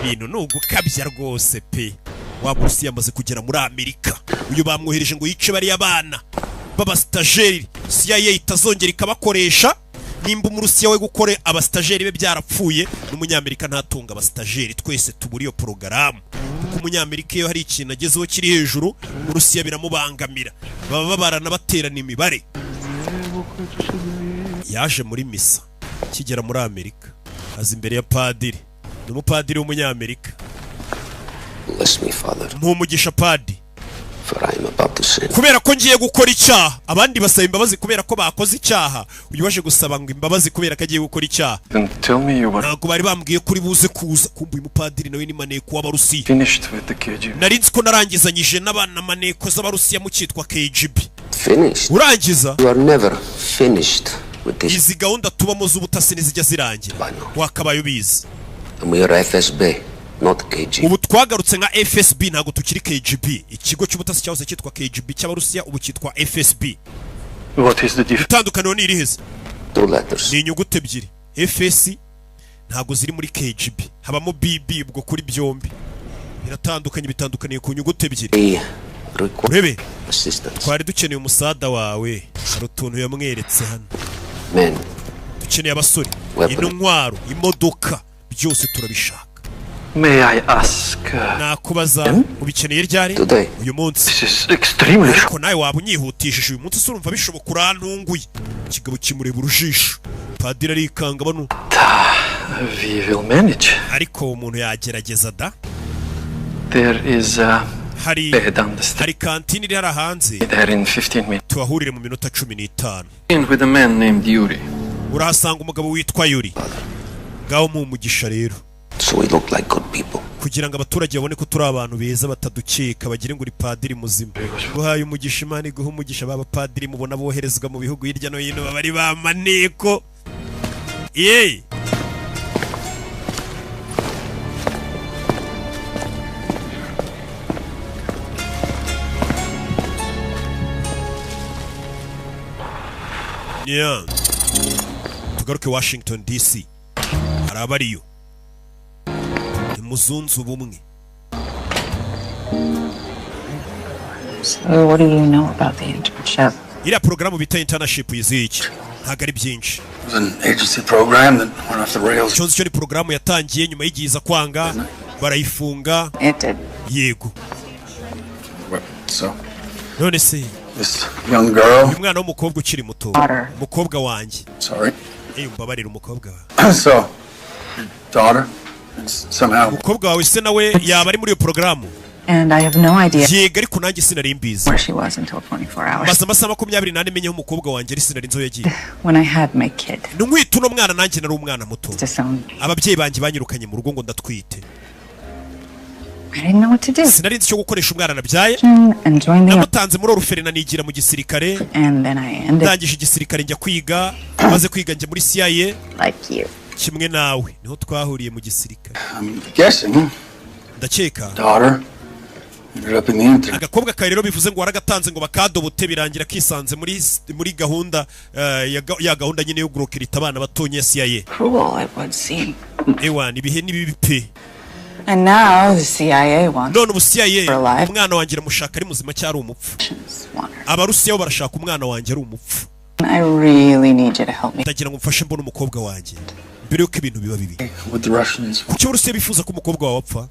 Bintu nugukabya rwose pe. Wa murusiya amaze kugera muri Amerika. Uyu bamwohereje ngo yice bari abana baba stajeri. CIA itazongera ikabakoresha. Nimba umurusiya we gukore abastajeri be byarapfuye n'umunyamerika ntatunga abastajeri. Twese tuburi iyo porogaramu kuko umunyamerika iyo hari ikintu agezeho kiri hejuru umurusiya biramubangamira. Baba babarana baterana imibare. Yaje muri misa kigera muri Amerika azi imbere ya padiri. N'umupadiri w'umunyamerika. Bless me, Father, Ntumugisha padiri for I am about to sin. kubera ko ngiye gukora icyaha. Abandi basaba imbabazi kubera ko bakoze icyaha. Uyu waje gusaba ngo imbabazi kubera ko agiye gukora icyaha. Then tell me you were Ntabwo bari bambwiye kuri buze kuza. Kumbuye umupadiri nawe ni maneko w'abarusiya. finished with the KGB. Nari nzi ko narangizanyije n'abana maneko z'abarusiya mu cyitwa KGB. Finished? Urangiza You are never finished with this. izi gahunda tubamo z'ubutasi ntizijya zirangira. Bano. Wakabaye ubizi. And we are FSB, not KGB. Ubu twagarutse nka FSB ntabwo tukiri KGB. Ikigo cy'ubutasi cyahoze cyitwa KGB cy'abarusiya ubu cyitwa FSB. What is the difference? Itandukaniro ni iriheze. 2 letters. Ni inyuguti ebyiri. FS ntabwo ziri muri KGB. Habamo BB ubwo kuri byombi. Biratandukanye, bitandukaniye ku nyuguti ebyiri. We require Urebe assistance. twari dukeneye umusada wawe. Hari utuntu yamweretse hano. Men, Dukeneye abasore, Weapon. intwaro, imodoka, byose turabishaka. May I ask? Nakubaza ubikeneye ryari? Today. Uyu munsi. This is extremely short. Ariko nawe waba unyihutishije uyu munsi urumva bishoboka urantunguye. Ikigabo kimureba urujisho. Padiri arikanga bano. We will manage. Ariko umuntu yagerageza da. There is a Hari bed on the street hari kantine iri hara hanze. there in 15 minutes. Tuhahurire mu minota 15. In with a man named Yuri. Urahasanga umugabo witwa Yuri. Ngaho mu mugisha rero. so we look like good people. Kugira ngo abaturage babone ko turi abantu beza batadukeka bagire ngo uri padiri muzima. Guhaye umugisha Imana iguha umugisha baba padiri mubona boherezwa mu bihugu hirya no hino bari ba maneko. Yey. Yeah. Tugaruke Washington DC. Harabariyo. Muzunzu ubumwe. So what do you know about the internship? Iriya porogaramu bita internship yiziki ntabwo ari byinshi. It was an agency program that went off the rails. Cyonzi cyo ni porogaramu yatangiye nyuma y'igiza kwanga barayifunga. It did. Yego. So, None se this young girl, uyu mwana w'umukobwa ukiri muto. Daughter. Umukobwa wanjye. sorry. Mbabarira umukobwa wawe. So, your daughter, is somehow Umukobwa wawe se nawe yaba ari muri iyo porogaramu. And I have no idea Yego ariko nanjye sinari mbizi. where she was until 24 hours. Maze amasaha 24 menye aho umukobwa wanjye ari sinari nzo yagiye. When I had my kid. Nungwita uno mwana nanjye nari umwana muto. Disowned me. Ababyeyi banjye banyirukanye mu rugo ngo ndatwite. I didn't know what to do. Sinari nzi cyo gukoresha umwana nabyaye. And joined the Namutanze muri oruferina nigira mu gisirikare. and then I ended Ndangije igisirikare njya kwiga. Maze kwiga njya muri CIA. like you. Kimwe nawe niho twahuriye mu gisirikare. I'm guessing Ndakeka daughter ended up in the intern. agakobwa ka rero bivuze ngo waragatanze ngo bakadobote birangira kisanze muri gahunda ya gahunda nyine yo gurokirita abana batonye CIA. Cruel, it would seem. Ewa nibihe nibibi pe. And now the CIA wants None ubu CIA For life. umwana wanjye ramushaka ari muzima cyari umupfu. want her. Abarusiya bo barashaka umwana wanjye ari umupfu. I really need you to help me. Ndagira ngo mfashe mbona umukobwa wanjye mbere yuko ibintu biba bibi. With the Russians. Kuki Abarusiya bifuza ko umukobwa wawe apfa?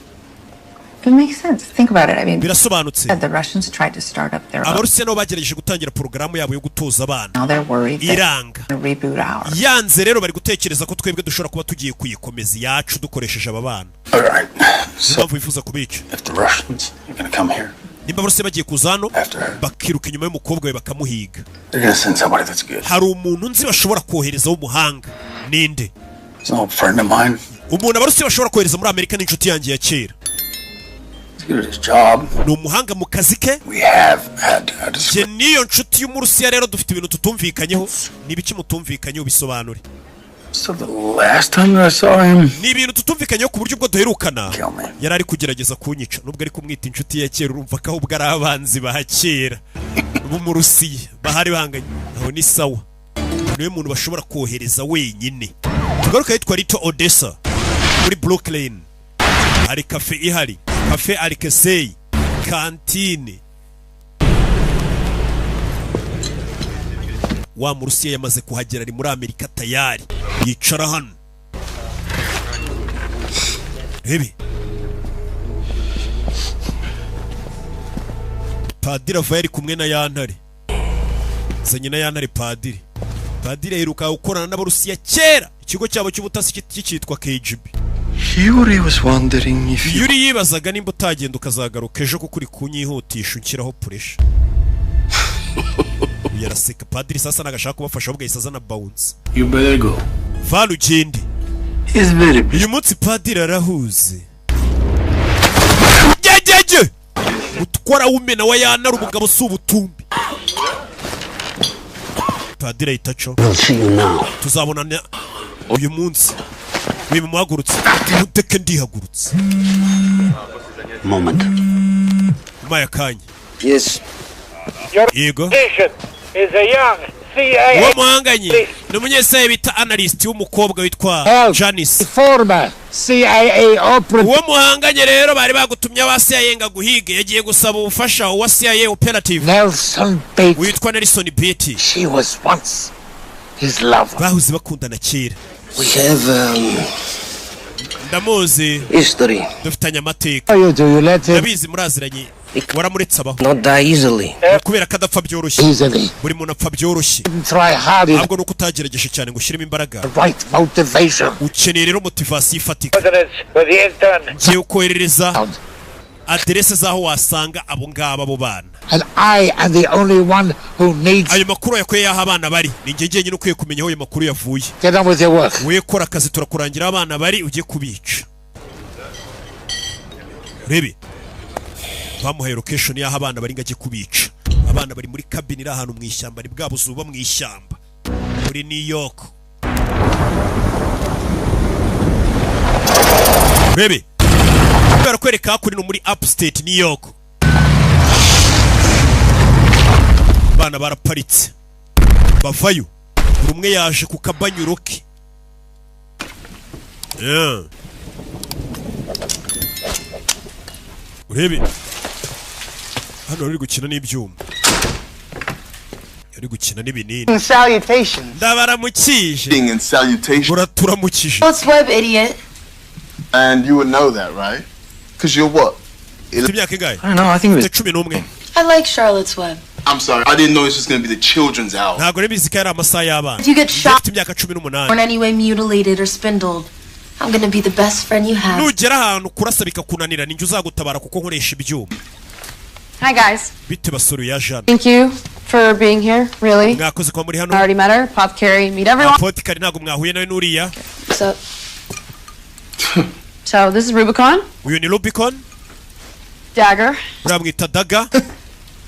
It makes sense. Think about it. I mean, Birasobanutse. the Russians tried to start up their own. Abarusiya nabo bagerageje gutangira porogaramu yabo yo gutoza abana. Now they're worried that Iranga. they're gonna reboot ours. Yanze rero bari gutekereza ko twebwe dushobora kuba tugiye kuyikomeza yacu dukoresheje aba bana. All right. impamvu bifuza kubica. If the Russians are gonna come here, nimba bose bagiye kuza hano after her, bakiruka inyuma y'umukobwa we bakamuhiga. they're gonna send somebody that's good. Hari umuntu nzi bashobora kohereza w'umuhanga. Ninde? It's an old friend of mine. Umuntu abarusiya bashobora kohereza muri Amerika n'inshuti yanjye ya kera. He's good at his job. Ni umuhanga mu kazi ke. We have had a Je discussion. niyo nshuti y'umurusiya rero dufite ibintu tutumvikanyeho. Ni ibiki mutumvikanyeho bisobanure? So the last time that I saw him, Ni ibintu tutumvikanyeho ku buryo bwo duherukana. kill me. Yari ari kugerageza kunyica nubwo ari kumwita inshuti ya kera urumva ko ahubwo ari abanzi bahakera b'umurusiya bahari bahanganye aho ni sawa. Niwe muntu bashobora kohereza wenyine. Tugaruka yitwa Little Odessa muri Brooklyn. Hari cafe ihari, cafe Alexei, kantine. Wa murusiya yamaze kuhagera ari muri Amerika tayari yicara hano. Rebe Padiri ava yari kumwe na Yantare. Zanye na Yantare padiri. Padiri aheruka gukorana n'abarusiya kera. Ikigo cyabo cy'ubutasi cyitwa KGB. Yuri was wondering if you... Yuri yibazaga nimba utagenda ukazagaruka ejo kuko uri kunyihutisha unshyiraho puresha. Yaraseka padiri sasa nagashaka kubafasha ahubwo yahise azana bounce. You better go. Valu ugende. He's very busy. Uyu munsi padiri arahuze. Jejeje! Utwara umena wa Yantare umugabo si ubutumbi. Padiri ayitacho. We'll see you now. Tuzabonana uyu munsi. Wimu muhagurutse. Muteke ndihagurutse. Moment. Maya kanya. Yes. Yego. Is a young CIA Uwo muhanganye ni umunyesaye bita analyst w'umukobwa witwa Janice. former CIA operative. Uwo muhanganye rero bari bagutumye aba CIA nga guhiga yagiye gusaba ubufasha wa CIA operative Nelson Bates. witwa Nelson Bates. She was once his lover. Bahuze bakundana kera. We have Ndamuzi history. dufitanye amateka. Do you let him Ndabizi muraziranye. Waramuretse abaho. Not die easily. Kubera ko adapfa byoroshye. easily? Buri muntu apfa byoroshye. Try hard in Ntabwo nuko utagerageje cyane ngo ushyiremo imbaraga. the right motivation. Ukeneye rero motivasiyo ifatika. With the intern. Ngiye ukoherereza aderese z'aho wasanga abo ngaba abo bana. And I am the only one who needs. Ayo makuru yakuye yaho abana bari. Ni njye njyenyine ukwiye kumenya aho ayo makuru yavuye. Get on with your work. We kora akazi turakurangira abana bari ujye kubica. Rebe. Bamuhaye location y'aho abana bari ngajye kubica. Abana bari muri cabin iri ahantu mu ishyamba ari bwa buzuba mu ishyamba. Muri New York. Rebe. Kubera kwereka kuri no muri upstate New York. Abana baraparitse. Bavayo. Buri umwe yaje ku kabanyuro ke. Urebe. Hano uri gukina n'ibyuma. Yari gukina n'ibinini. Salutations. Ndabaramukije. And salutation. Uraturamukije. Charlotte's Web, idiot. And you would know that, right? Because you're what? Imyaka ingahe? I don't know, I think it was... 11. I like Charlotte's Web. I'm sorry. I didn't know this was going to be the children's hour. Ntabwo rebizi ko yari amasaha y'abana. If you get shot Imyaka or 18. in any way mutilated or spindled, I'm gonna be the best friend you have. Nugera ahantu kurasa bikakunanira ninjye uzagutabara kuko nkoresha ibyuma. Hi, guys. Bite basoro ya Jeanne. Thank you for being here, really. Mwakoze kwa muri I hano. already met her. Pop Carrie, meet everyone. Apothecary ntabwo mwahuye nawe nuriya. So, so this is Rubicon. Uyu ni Rubicon. Dagger. Uramwita Daga.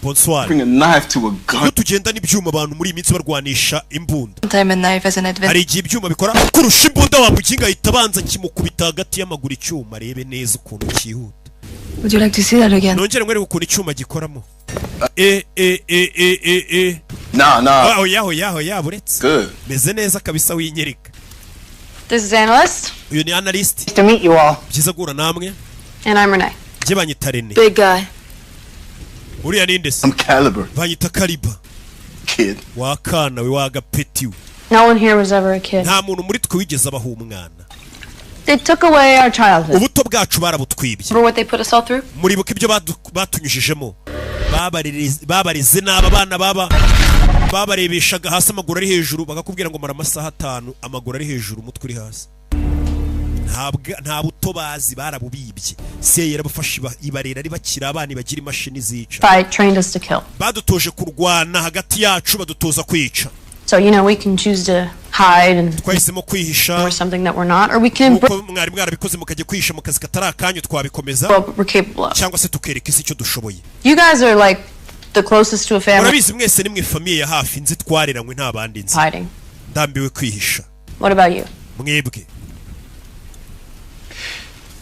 Bonsoir. Bring a knife to a gun. Iyo tugenda n'ibyuma abantu muri iyi minsi barwanisha imbunda. Time a knife as an adventure. Hari igihe ibyuma bikora kurusha imbunda wa mukinga ahita abanza kimukubita hagati y'amaguru icyuma arebe neza ukuntu cyihuta. Would you like to see that again? Nongere ngwere ukuntu icyuma gikoramo. Nah. Oya buretse. Good. Meze neza kabisa winyereka. This is Analyst. Uyu ni analyst. To meet you all. Byiza gura namwe. And I'm Renee. Jye banyita Rene. Big guy. Uriya ninde se? I'm Caliber, Banyita Kaliba. kid. Wakana we wagapeti we. No one here was ever a kid. Nta muntu muri twe wigeze abaho umwana. They took away our childhood. Ubuto bwacu barabutwibye. Remember what they put us all through? Muribuka ibyo batunyujijemo. Babareze n'aba bana babarebeshaga hasi amaguru ari hejuru bakakubwira ngo mara amasaha 5 amaguru ari hejuru umutwe uri hasi. nta buto bazi barabubibye se yarabafashe ibarera ari bakira abana bagira imashini zica Fight trained us to kill. badutoje kurwana hagati yacu badutoza kwica So, you know, we can choose to hide and twahisemo kwihisha we're something that we're not, or we can uko mwari mwarabikoze mukajya kwihisha mu kazi katari akanyu twabikomeza what we're capable of. cyangwa se tukereka isi icyo dushoboye You guys are like the closest to a family. murabizi mwese nimwe famiye ya hafi nzi twareranywe nta bandi nzi Hiding. ndambiwe kwihisha What about you? mwebwe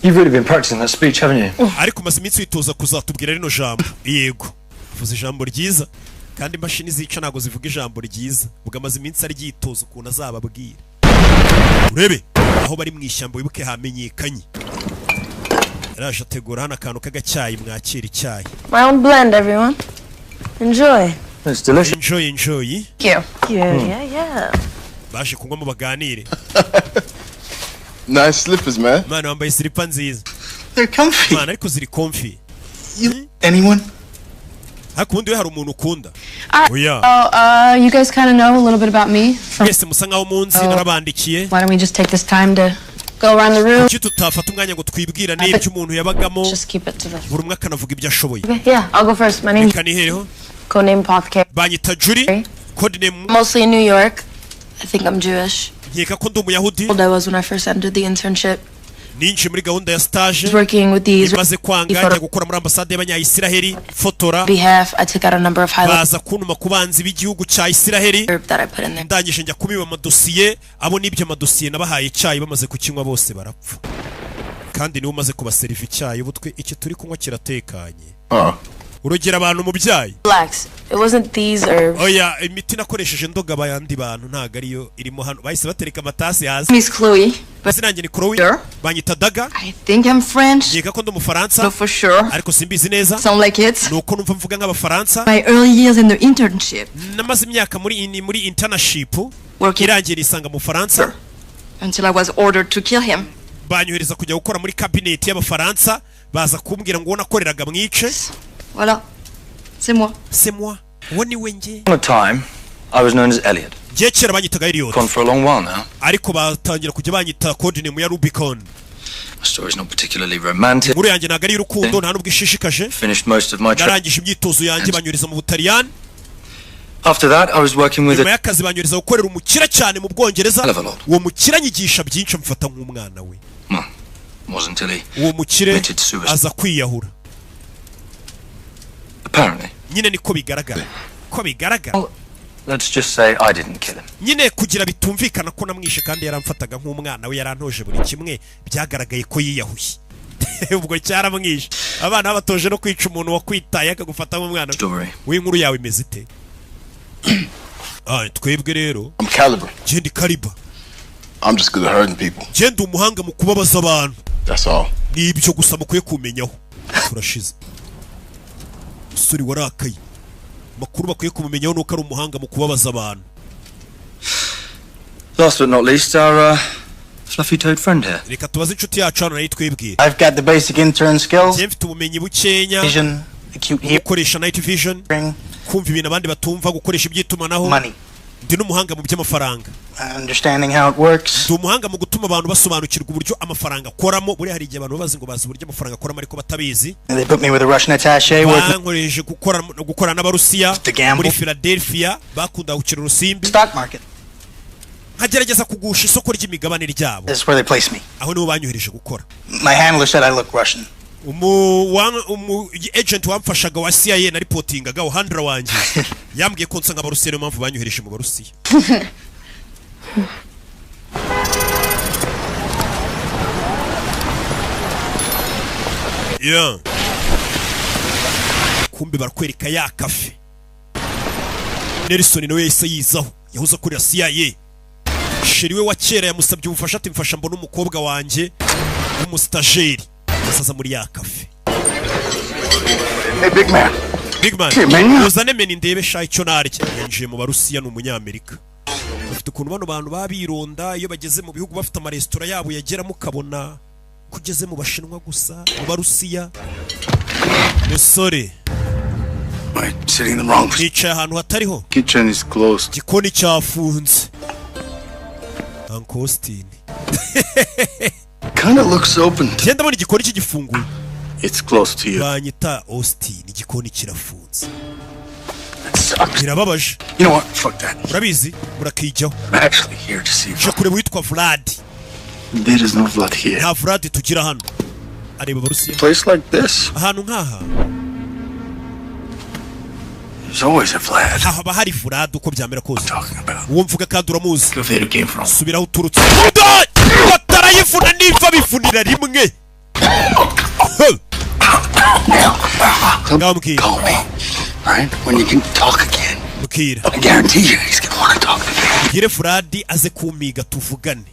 You've really been practicing that speech, haven't you? ariko umaze iminsi witoza kuzatubwira rino jambo yego uvuze ijambo ryiza kandi imashini zica ntabwo zivuga ijambo ryiza ubwo amaze iminsi ari ryitoza ukuntu azababwira urebe aho bari mu ishyamba wibuke hamenyekanye yaraje ategura hano akantu k'agacyayi mwakira icyayi My own blend, everyone. Enjoy. It's delicious. enjoy Thank you. Yeah. baje kunywa mu baganire Nice slippers, man. mwana wambaye silipa nziza They're comfy. mwana ariko ziri comfy Anyone? ariko ubundi we hari umuntu ukunda oya You guys kind of know a little bit about me. mwese musa nkaho munsi narabandikiye Why don't we just take this time to go around the room? kuki tutafata umwanya ngo twibwirane ibyo umuntu yabagamo Just keep it to the. buri umwe akanavuga ibyo ashoboye Yeah, I'll go first. My name's reka nihereho codename Apothecary. banyita Julie codename Mostly in New York. I think I'm Jewish. nkeka ko ndi umuyahudi Old I was when I first entered the internship. ninjiye muri gahunda ya stage I was working with these maze kwanga njya gukora muri ambasade y'abanyayisiraheli fotora behalf. I took out a number of highlights baza kuntuma ku banzi b'igihugu cya isiraheli that I put in there. ndangije njya kubiba amadosiye abo n'ibyo amadosiye nabahaye icyayi bamaze kukinywa bose barapfa kandi niwe umaze kubaseriva icyayi ubu twe iki turi kunywa kiratekanye urugero abantu mu byayi Relax. It wasn't these herbs. oya imiti nakoresheje ndoga abandi bantu ntago ariyo irimo hano bahise batereka amatasi hasi Miss Chloe. But nanjye ni Chloe Sure. banyita daga I think I'm French. nkeka ko ndi umufaransa No, for sure. ariko simbizi neza Sound like it. nuko numva mvuga nk'abafaransa My early years in the internship. namaze imyaka muri internship Working irangiye isanga mu Faransa until I was ordered to kill him. banyohereza kujya gukora muri cabinet y'abafaransa baza kumbwira ngo nakoreraga mwice Voilà. C'est moi. c'est moi uwo ni we nge On a time, I was known as Elliot. ngiye kera banyitaga Elliot Gone for a long while now. ariko batangira kujya banyita codename ya Rubicon My story's not particularly romantic. inkuru yanjye ntabwo ari urukundo nta nubwo ishishikaje Finished most of my trip. narangije imyitozo yanjye banyohereza mu Butaliyani After that, I was working with nyuma a y'akazi banyohereza gukorera umukire cyane mu Bwongereza hell of a lot. uwo mukire anyigisha byinshi amfata nk'umwana we Wasn't until he uwo mukire committed suicide. aza kwiyahura Apparently. nyine niko bigaragara ko bigaragara Let's just say I didn't kill him. nyine kugira bitumvikana ko namwishe kandi yaramfataga nk'umwana we yarantoje buri kimwe byagaragaye ko yiyahuye ubwo cyaramwishe abana babatoje no kwica umuntu wakwitaye akagufata nk'umwana Story. w'inkuru yawe imeze ite twebwe rero I'm Caliber. ndi Caliber I'm just good at hurting people. ndi umuhanga mu kubabaza abantu That's all. ni ibyo gusa mukwiye kumenyaho turashize usuri warakaye makuru bakwiye kumumenyaho nuko ari umuhanga mu kubabaza abantu Last but not least, our fluffy-toed friend here. reka tubaze inshuti yacu hano nayo twibwire I've got the basic intern skills. njye mfite ubumenyi bukenya Vision, acute gukoresha night vision hearing, kumva ibintu abandi batumva gukoresha iby'itumanaho money. ndi n'umuhanga mu by'amafaranga Understanding how it works. ndi umuhanga mu gutuma abantu basobanukirwa uburyo amafaranga akoramo buriya hari igihe abantu bazi ngo bazi uburyo amafaranga akoramo ariko batabizi And they put me with a Russian attaché working bankoresheje gukorana n'abarusiya The gamble. muri Philadelphia bakunda gukina urusimbi stock market. nkagerageza kugusha isoko ry'imigabane ryabo This is where they place me. aho nibo banyohereje gukora My handler said I look Russian. umu agent wamfashaga wa CIA na reportingaga handler wanjye yambwiye ko nsa nk'abarusiya niyo mpamvu banyohereje mu barusiya yeah. kumbe barakwereka ya kafe Nelson nawe yahise yizaho yahuza kuri CIA sheri we wa kera yamusabye ubufasha ati mfasha mbona umukobwa wanjye w'umustajeri asaza muri ya kafe Hey, big man. Big man Hey, man. uzane meni ndebe sha icyo narya yinjiye mu barusiya ni umunyamerika bafite ukuntu bano bantu babironda iyo bageze mu bihugu bafite amaresitora yabo yageramo ukabona kugeze mu bashinwa gusa mu barusiya musore Sitting in the wrong place. nicaye ahantu hatariho Kitchen is closed. igikoni cyafunze Uncle Austin kind of looks open. Genda muri igikoni cy'igifunguye. It's close to you. Banyita Austin, igikoni kirafunze. Birababaje. You know what? Fuck that. Urabizi murakijyaho. I'm actually here to see Je kureba witwa Vlad. There is no Vlad here. Nta Vlad tugira hano. Areba Barusiya. Place like this. Ahantu nkaha. There's always a Vlad. Haba hari Vlad uko byamera kose. Uwo mvuga kandi uramuzi. Where came from? Subiraho uturutse. Batarayifuna niva bifunira rimwe. Call me. Right? When you can talk again. Mukira. I guarantee you he's gonna want to talk again. Gire Vlad aze kumiga tuvugane.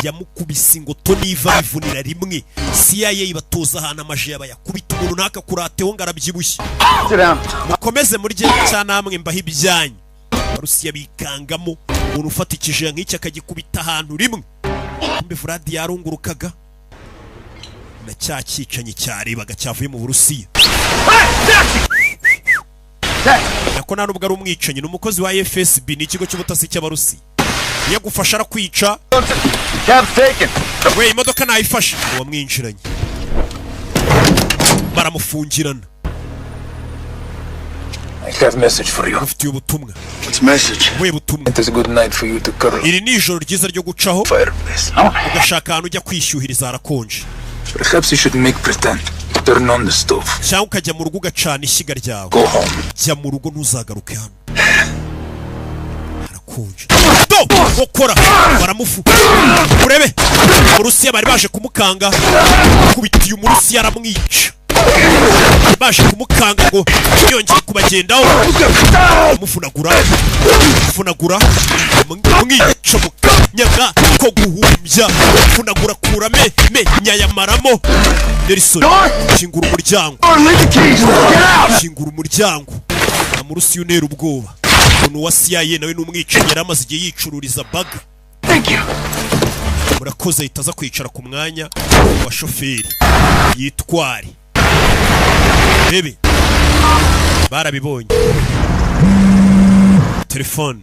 Yamukubise ingoto niva bivunira rimwe. CIA batoza hana amaje yabayakubita umuntu naka kurateho ngarabyibushye. Mukomeze murye cyanamwe mbaho ibyanyu. Barusiya bikangamo umuntu ufatikije nk'iki akagikubita ahantu rimwe. Mbe Vlad yarungurukaga. Na cyacicanye cyarebaga cyavuye mu Burusiya. Nako nta nubwo ari umwicanyi n'umukozi wa FSB n'ikigo cy'ubutasi cy'Abarusiya. Yagufasha arakwica. We imodoka nayifashe wamwinjiranye. Baramufungirana. I have a message for you. Ufite ubutumwa. What's message? We butumwa. It is a good night for you to cuddle. Iri ni ijoro ryiza ryo gucaho. Fireplace. Ugashaka ahantu ujya kwishyuhiriza harakonje. Perhaps you should make pretend. Turn on the stove. Cyangwa ukajya mu rugo ugacana ishyiga ryawe. Go home. Jya mu rugo ntuzagaruke hano. Harakonje. Gukora baramufu. Urebe. Urusiya bari baje kumukanga. Kubitiye umurusiya aramwica. Baje kumukanga ngo yongeye kubagendaho. Mufunagura. Mwica mukanyaga ko guhumbya. Mufunagura kurame nyayamaramo. Nelson shingura umuryango. Shingura umuryango. Amurusiya unera ubwoba. Umuntu wa CIA nawe n'umwicanyi yaramaze igihe yicururiza baga. Thank you. Murakoze itaza kwicara ku mwanya wa shoferi. Yitware. Bebe. Barabibonye. Telefone.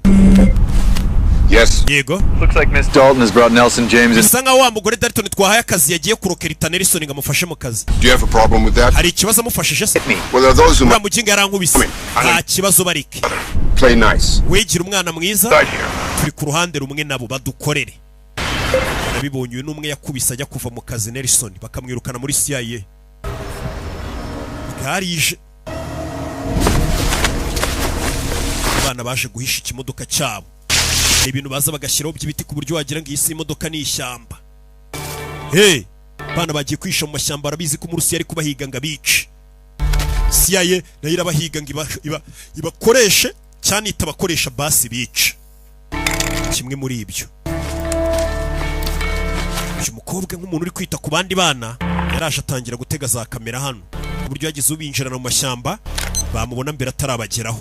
Yes. Yego. Looks like Miss Dalton has brought Nelson James in. Sanga wa mugore Dalton twahaye akazi yagiye kurokerita Nelson ngamufashe mu kazi. Do you have a problem with that? Hari ikibazo amufashije se? Well, are those who Muginga yarankubise. Nta kibazo barike. play nice. Wegira umwana mwiza. Turi ku ruhande rumwe nabo badukorere. Nabibonye uyu numwe yakubise ajya kuva mu kazi Nelson bakamwirukana muri CIA. Garije. Abana baje guhisha ikimodoka cyabo. Ibintu baza bagashyiraho by'ibiti ku buryo wagira ngo iyi si imodoka ni ishyamba. Hey, bana bagiye kwisha mu mashyamba arabizi ko umurusiya ari kubahiga ngo abice. CIA nayo irabahiga ngo ibakoreshe cyane itabakoresha basi bice. Kimwe muri ibyo. Uyu mukobwa nk'umuntu uri kwita ku bandi bana yaraje atangira gutega za kamera hano. Ku buryo yagize ubinjirana mu mashyamba bamubona mbere atarabageraho.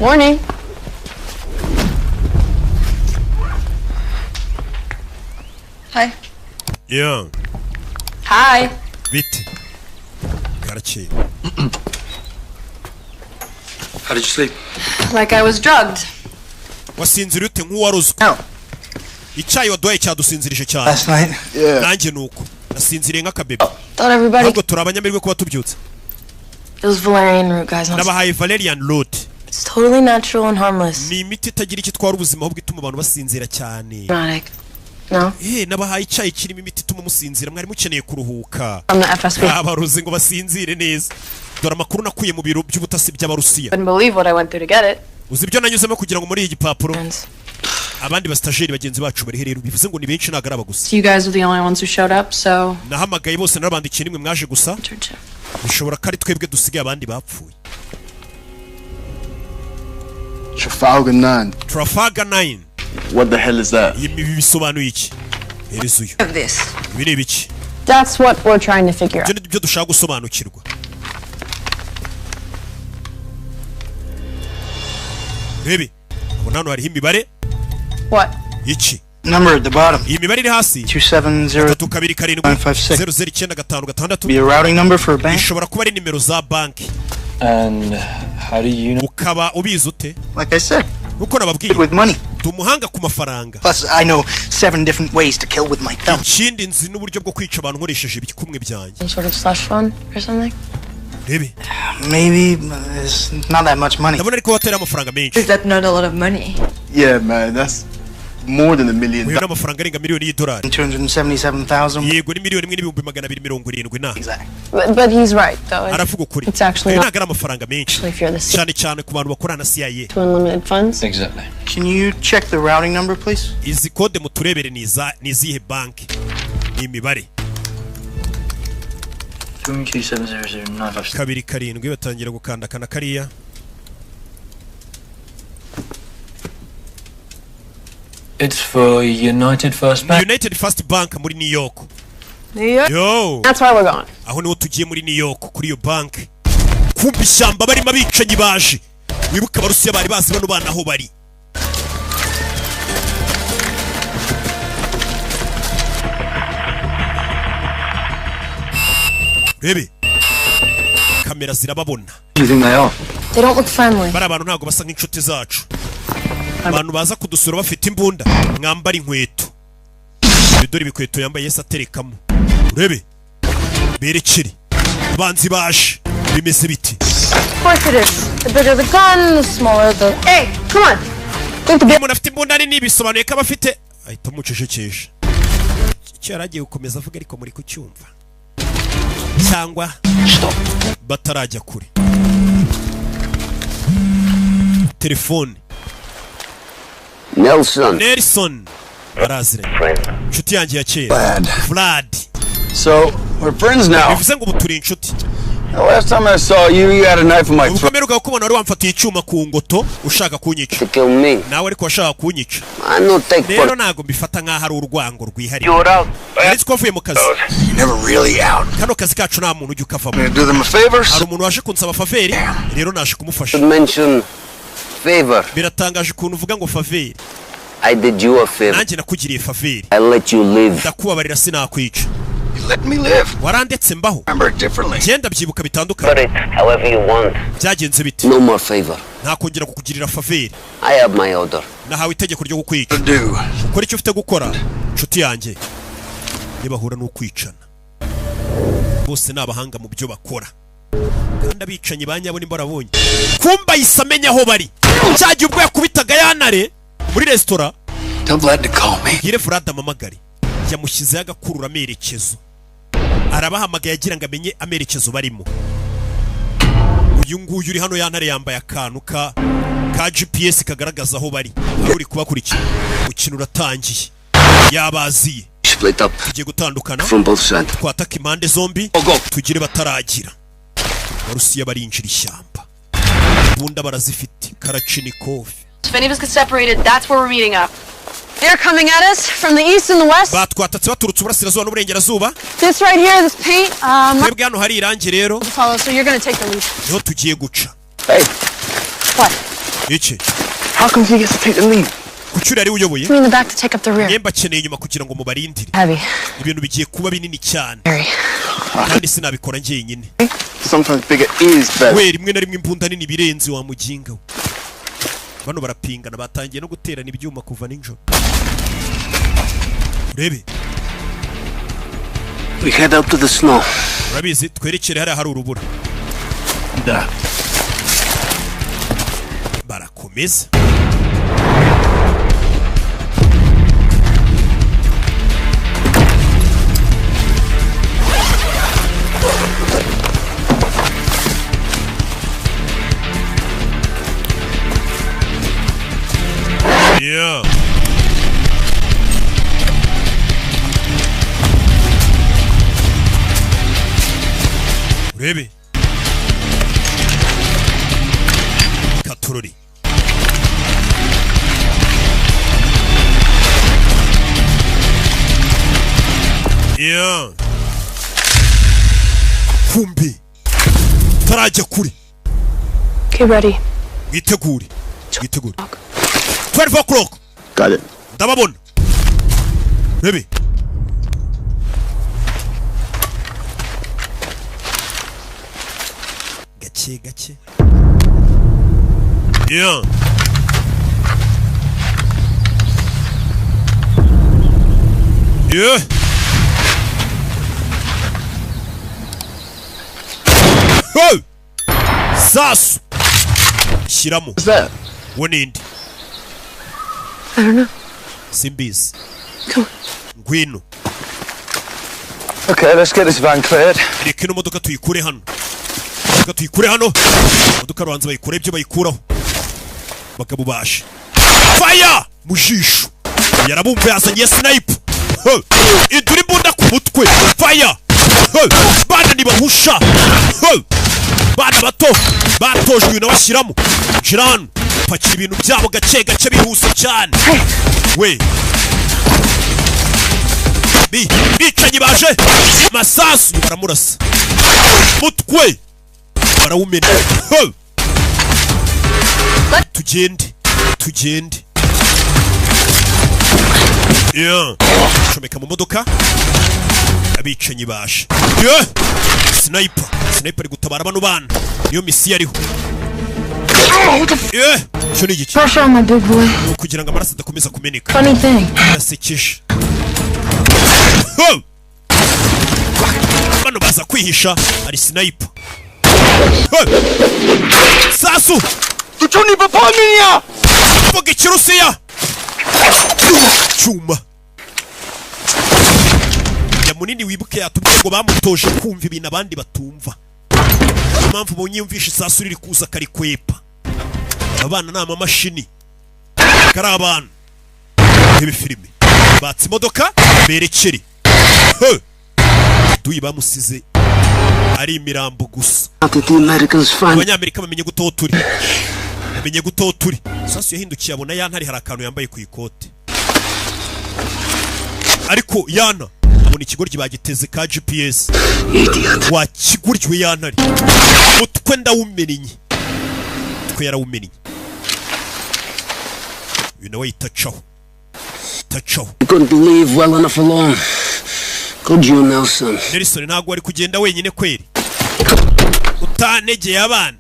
Morning. Hi. Yeah. Hi. Bite. Garakeye. How did you sleep? Like I was drugged. Wasinzira ute nk'uwarozwe. Icyayi waduhaye cyadusinzirije cyane. Last night? Yeah. Nanjye nuko. Nasinziriye nk'akabebe. Thought everybody. Ntabwo turi abanyamerwe kuba tubyutse. It was valerian root, guys. Nabahaye Valerian root. It's totally natural and harmless. Ni imiti itagira icyo twara ubuzima ahubwo ituma abantu basinzira cyane. Hypnotic. No? Nabahaye icyayi kirimo imiti ituma musinzira mwari mukeneye kuruhuka. From the FSB. Abarozi ngo basinzire neza. Dore amakuru nakuye mu biro by'ubutasi by'Abarusiya. Couldn't believe what I went through to get it. Uzi ibyo nanyuzemo kugira ngo muri iyi gipapuro. Abandi bastajeri bagenzi bacu bari rero bivuze ngo ni benshi nagaraba gusa. So you guys are the only ones who showed up, so. Nahamagaye bose narabandikiye nimwe mwaje gusa. Bishobora ko ari twebwe dusigaye abandi bapfuye. Trafalgar 9. Trafalgar 9. What the hell is that? Ibi bisobanuye iki? Herezo uyu. Of this. Ibi ni ibiki? That's what we're trying to figure out. Ibyo dushaka gusobanukirwa. Rebe, ubona hano hariho imibare. What? Iki? Number at the bottom. Iyi mibare iri hasi. 270-956. 00956. Be a routing number for a bank. Ishobora kuba ari nimero za banki. And how do you know? Ukaba ubizi ute? Like I said, Uko nababwiye. with money. Tumuhanga ku mafaranga. Plus, I know 7 different ways to kill with my thumb. Ikindi nzi n'uburyo bwo kwica abantu nkoresheje ibikumwe byanjye. Some sort of slush fund or something? Rebe. Maybe it's not that much money. Ndabona ariko watera amafaranga menshi. Is that not a lot of money? Yeah, man, that's more than $1 million. Uyu n'amafaranga arenga miliyoni y'idolari. 277,000. Yego ni miliyoni imwe n'ibihumbi 270 na. Exactly. But he's right, though. Aravuga ukuri. It's actually Ayo not. ntabwo ari amafaranga menshi. If you're the CIA. Cyane cyane ku bantu bakorana na CIA. To unlimited funds? Exactly. Can you check the routing number, please? Izi kode muturebere ni izihe banki? Ni imibare. 2270095. 2 batangira gukanda kana kariya. It's for United First Bank. United First Bank muri New York. New York? Yo. That's where we're going. Aho niho tugiye muri New York kuri iyo banki. Kumva ishyamba barimo abicanyi baje. Wibuka abarusiya bari bazi bano bana aho bari. Rebe. Kamera zirababona. You think they are? They don't look friendly. Bari abantu ntago basa nk'inshuti zacu. Abantu baza kudusura bafite imbunda mwambara inkweto. Bidori bikweto yambaye Yesu aterekamo. Urebe. Berekeri. Abanzi baje. Bimeze biti. Of course it is. The bigger the gun, the smaller the... Hey, come on. Umuntu afite imbunda nini bisobanuye ko abafite ahita mucecekesha. Icyo yaragiye gukomeza avuga ariko muri kucyumva. Cyangwa batarajya kure. Telefone. Nelson. Barazire. Inshuti yanjye ya kera. Vlad. So, we're friends now. Bivuze ngo buturi inshuti. The last time I saw you, you had a knife in my throat. Ukomeruka kubona wari wamfatiye icyuma ku ngoto ushaka kunyica. To kill me. Nawe ariko washaka kunyica. I no take Rero part. nago mbifata nkaho ari urwango rwihariye. You're out. Ariko twavuye mu kazi. You're never really out. Kano kazi kacu nta muntu ujya ukavamo. I'm gonna do them a favors. Hari umuntu waje kunsaba faveri, rero naje kumufasha. To mention favor. Biratangaje ukuntu uvuga ngo faveri. I did you a favor. Nanjye nakugiriye faveri. I let you live. Ndakubabarira sinakwica. You let me live. Warandetse mbaho. Remember it differently. Genda byibuka bitandukanye. Put it however you want. Byagenze bite? No more favor. Ntakongera kukugirira faveri. I have my order. Nahawe itegeko ryo kukwica. Do. Ukora icyo ufite gukora. Nshuti yanjye. Nibahura n'ukwicana. Bose nabahanga mu byo bakora. Kandi abicanyi banyabo nimba rabonye. Kumba isamenya aho bari. Cyagiye ubwo yakubitaga yanare muri restaurant. Tell Vlad to call me. Gire Vlad amamagari. Yamushyizeho agakurura amerekezo. Arabahamagaye agira ngo amenye amerekezo barimo. Uyu nguyu uri hano yantare yambaye akantu ka GPS kagaragaza aho bari. Uri kubakurikira. Ukina uratangiye. Yabaziye. Split up Tugiye gutandukana. from both sides. Twataka impande zombi. Tugire bataragira. Abarusiya barinjira ishyamba. Bunda barazifite. Karachinikov. If any of us get separated, that's where we're meeting up. They're coming at us from the east and the west. Batwatatse baturutse uburasirazuba n'uburengerazuba. This right here, this paint, Twebwe hano hari irangi rero. follow, so you're gonna take the lead. Niho tugiye guca. Hey, What? Iki? how come he gets to take the lead? Kucyura ari uyoboye. Me in the back to take up the rear. Nyemba akeneye inyuma kugira ngo mubarindire. Heavy. Ibintu bigiye kuba binini cyane. Very. Kandi sinabikora njyenyine. Sometimes bigger is better. We rimwe na rimwe imbunda nini birenze wa muginga we. Bano barapingana batangiye no guterana ibyuma kuva ninjoro. Urebe. We head out to the snow. Urabizi twerekere hariya hari urubura. Da. Barakomeza. Yeah. Urebe. Katurori. Yeah. Kumbi. Tarajya kure. Get ready. Witegure. Witegure. 12 o'clock. Got it. Ndababona. Urebe. gake gake. Yeah. Yeah. Hey! Sasu. Shiramo. What's that? Wonindi. I don't know. Simbizi. Come on. Ngwino. Okay, let's get this van cleared. Reka ino modoka tuyikure hano. Tuyikure hano. Modoka rubanza bayikure ibyo bayikuraho. Bakabubasha. Fire! Mujisho. Yarabumva yazanye sniper. Iduri bunda ku mutwe. Fire! Bana nibahusha. Bana bato batojwe n'abashiramo. Jirano pakira ibintu byabo gake gake bihuse cyane. We. Bicanyi baje. Masasu baramurasa. Mutwe. Barawumena. Tugende. Yeah. Chomeka mu modoka. Abicanyi baje. Yeah. Sniper gutabara bano bana. Niyo misi yariho. Yeah. Cyo ni iki? Pressure on my big boy. Kugira ngo amaraso adakomeza kumeneka. Funny thing. Yasekeje. Bano baza kwihisha ari sniper. Sasu! Tuchuni papa minya! Poge Kirusiya! Chuma. Ya munini wibuke yatubwiye ngo bamutoje kumva ibintu abandi batumva. Impamvu bonyumvisha Sasu riri kuza kari kwepa. Abana na amamashini. Kari abana. Ibi filime. Batsi modoka berekeri. Duyi bamusize ari imirambo gusa. Abanyamerika bamenye guto turi. Sasu yahindukiye abona yantari hari akantu yambaye ku ikote. Ariko yana ubona ikigoryi bagiteze ka GPS. Wa kiguryo yantari. Mutwe ndawumenye. Twe yarawumenye. You know itachaho. You couldn't believe well enough alone. Could you, Nelson? Nelson ntago ari kugenda wenyine kweri. Utanegeye abana.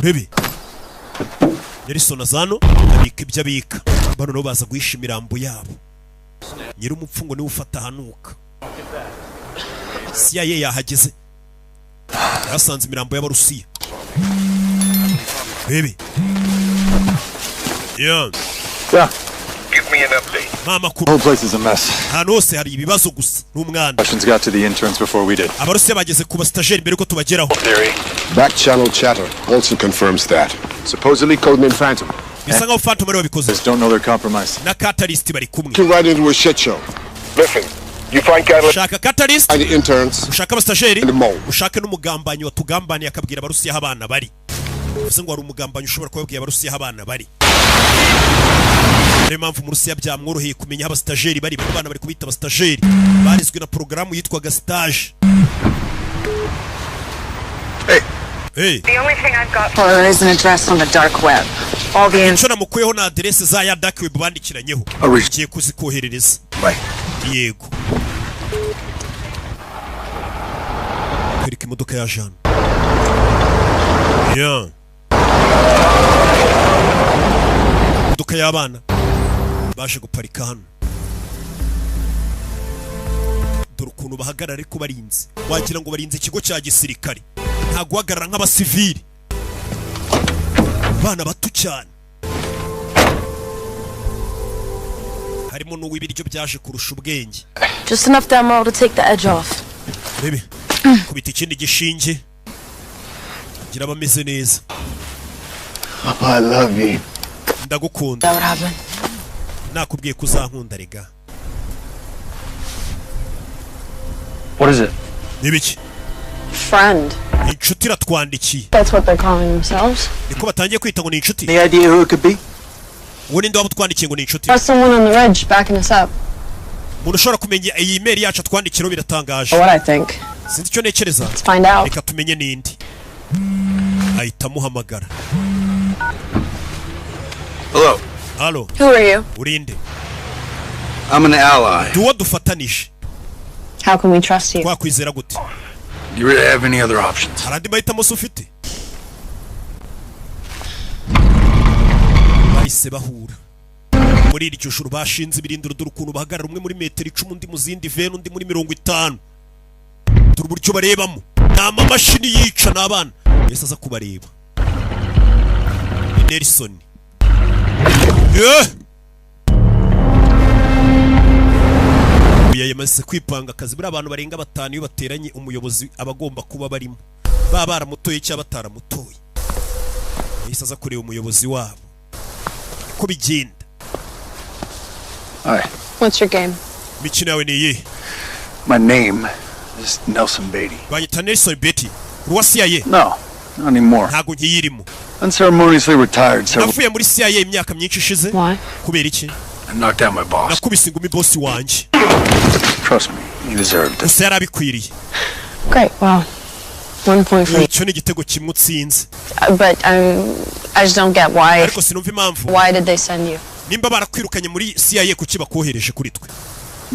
Bebe. Nelson azano abika ibyo abika. Bano no baza guhisha imirambo yabo. Nyiri umupfungo ni ufata hanuka. CIA yahageze. Yasanze imirambo y'abarusiya. Bebe. Yeah. Give me an update. Mama the whole place is a mess. Hano hose hari ibibazo gusa n'umwanda. Russians got to the interns before we did. Abarusiya bageze ku bastajeri mbere ko tubageraho. Back channel chatter also confirms that. Supposedly codename Phantom. Bisa nkaho Phantom ari wabikoze. Don't know they're compromised. Na Catalyst bari kumwe. To ride into a shit show. Listen, you find Catalyst. Shaka Catalyst. And the interns. Ushaka abastajeri. Ushaka n'umugambanyi watugambaniye akabwira abarusiya abana bari. Bivuze ngo hari umugambanyi ushobora kubabwira abarusiya abana bari. Niyo mpamvu mu Rusiya byamworoheye kumenya abastajeri bari bana bari kubita abastajeri barizwe na programu yitwaga stage. Hey. The only thing I've got for her is an address on the dark web. All the info namukuyeho na address za ya dark web bandikiranyeho. Ugiye kuzikoherereza. Yego. Kwereka imodoka ya Jean. Yeah. Imodoka y'abana baje guparika hano. Dore ukuntu bahagarara ariko barinze. Wagira ngo barinze ikigo cya gisirikare. Nta guhagarara nk'abasivili. Bana bato cyane. Harimo n'uw'ibiryo byaje kurusha ubwenge. Just enough demo to take the edge off. Baby. Kubita ikindi gishinge. Gira bameze neza. Papa, I love you. Ndagukunda. That would happen. Nakubwiye kuzankunda rega. What is it? Nibiki? Friend. Inshuti ratwandikiye. That's what they're calling themselves. Niko batangiye kwita ngo ni inshuti. Any idea who it could be? Wowe ndo abutwandikiye ngo ni inshuti. There's someone on the ridge backing us up. Umuntu ushobora kumenya iyi email yacu atwandikiro biratangaje. What I think. Sinzi icyo nekereza. Let's find out. Reka tumenye nindi. Ahita muhamagara. Hello. Hello. Who are you? Urinde. I'm an ally. Duwo dufatanije. How can we trust you? Kwa kwizera gute? Do you really have any other options? Harandi mahitamo ufite? bahise bahura muri iryo joro bashinze ibirindiro dore ukuntu bahagarara umwe muri metero 10 undi mu zindi veni undi muri 50 dore uburyo barebamo nta mamashini yica n'abana yese aza kubareba Nelson yamaze kwipanga akazi buri abantu barenga 5 iyo bateranye umuyobozi abagomba kuba barimo baba baramutoye cyangwa bataramutoye yese aza kureba umuyobozi wabo ko bigenda. Hi. What's your game? Mikino yawe ni iyihe? My name is Nelson Beatty. Banyita Nelson Beatty. Ruwa CIA? No, not anymore. Ntago nkiyirimo. Unceremoniously retired several. Navuye muri CIA imyaka myinshi ishize. Why? Kubera iki? I knocked out my boss. Nakubise ingumi boss wanje. Trust me, he deserved it. Gusa yarabikwiriye. Great, wow. 1 point for you. Icyo ni igitego kimwe utsinze. But I just don't get why. Ariko sinumva impamvu. Why did they send you? Nimba barakwirukanye muri CIA kuki bakohereje kuri twe?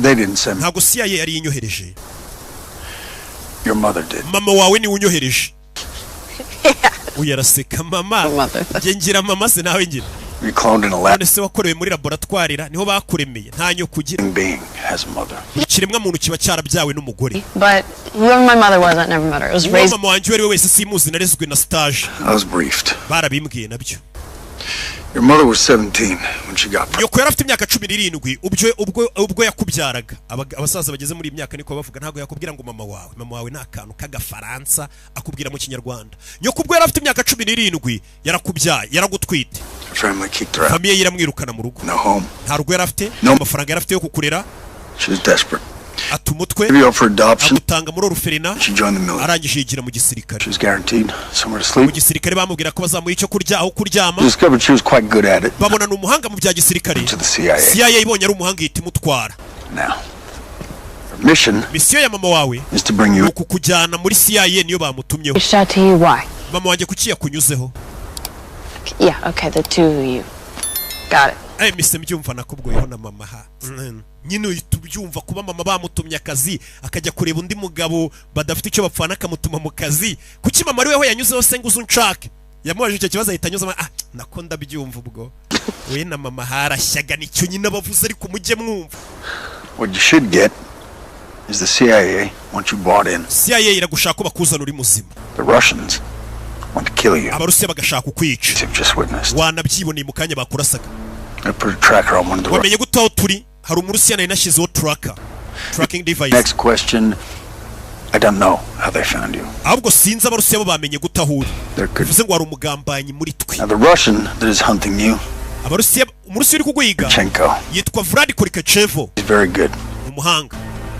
They didn't send me. Ntago CIA yari inyohereje. Your mother did. Mama wawe ni unyohereje. Uyaraseka mama. Ngira mama se nawe ngira. We cloned in a lab. Nese wakorewe muri laboratoire niho bakuremeye nta nyo kugira. Being has a mother. Kiremwa muntu kiba cyarabyawe n'umugore. But whoever my mother was, I never met her. It was raised. Mama wanje wese simuzi narezwe na stage. I was briefed. Barabimbwiye nabyo. Your mother was 17 when she got pregnant. Yoko yarafite imyaka 17 ubwo yakubyaraga. Abasaza bageze muri imyaka niko bavuga ntago yakubwira ngo mama wawe nakantu kagafaransa akubwira mu kinyarwanda. Yoko ubwo yarafite imyaka 17 yarakubyaye yaragutwite. Family kicked her out. Famiye yiramwirukana mu rugo. No home. Nta rugo yarafite, no mafaranga yarafite yo kukurera. She was desperate. Atumutwe. Atutanga muri oruferina. She joined the military. Arangije yigira mu gisirikare. She was guaranteed somewhere to sleep. Mu gisirikare bamubwira ko bazamuha icyo kurya aho kuryama. Discovered she was quite good at it. Babona n'umuhanga mu bya gisirikare. To the CIA. CIA ibonye ari umuhanga yitimutwara. Now. Mission ya mama wawe is to bring you kukujyana muri CIA niyo bamutumyeho. Shot to you why? Mama wanjye kuki yakunyuzeho? Yeah, okay, the two of you. Got it. Mise mbyumva nakubwoyeho na mama ha. Nyine utubyumva kuba mama bamutumye akazi akajya kureba undi mugabo badafite icyo bapfana akamutuma mu kazi. Kuki mama ari weho yanyuzeho se nguzo nshake? Yamubajije icyo kibazo ahita anyuzamo nako ndabyumva ubwo. We na mama harashyaga nicyo nyine bavuze ariko mujye mwumva. What you should get is the CIA once you bought in. CIA iragushaka bakuzana uri muzima. The Russians want to kill you. Abarusiya bagashaka kwica. You've just witnessed. Wanabyiboneye mu kanya bakurasaga. I put a tracker on one of the. Wamenye gutaho turi hari umurusiya nayo nashyizeho tracking device. Next question. I don't know how they found you. Ahubwo sinzi abarusiya bo bamenye gutahura. Bivuze ngo ari umugambanyi muri twe. Now the Russian that is hunting you. Abarusiya umurusiya uri kuguhiga. Yitwa Vlad Korkachevo. He's very good. Umuhanga.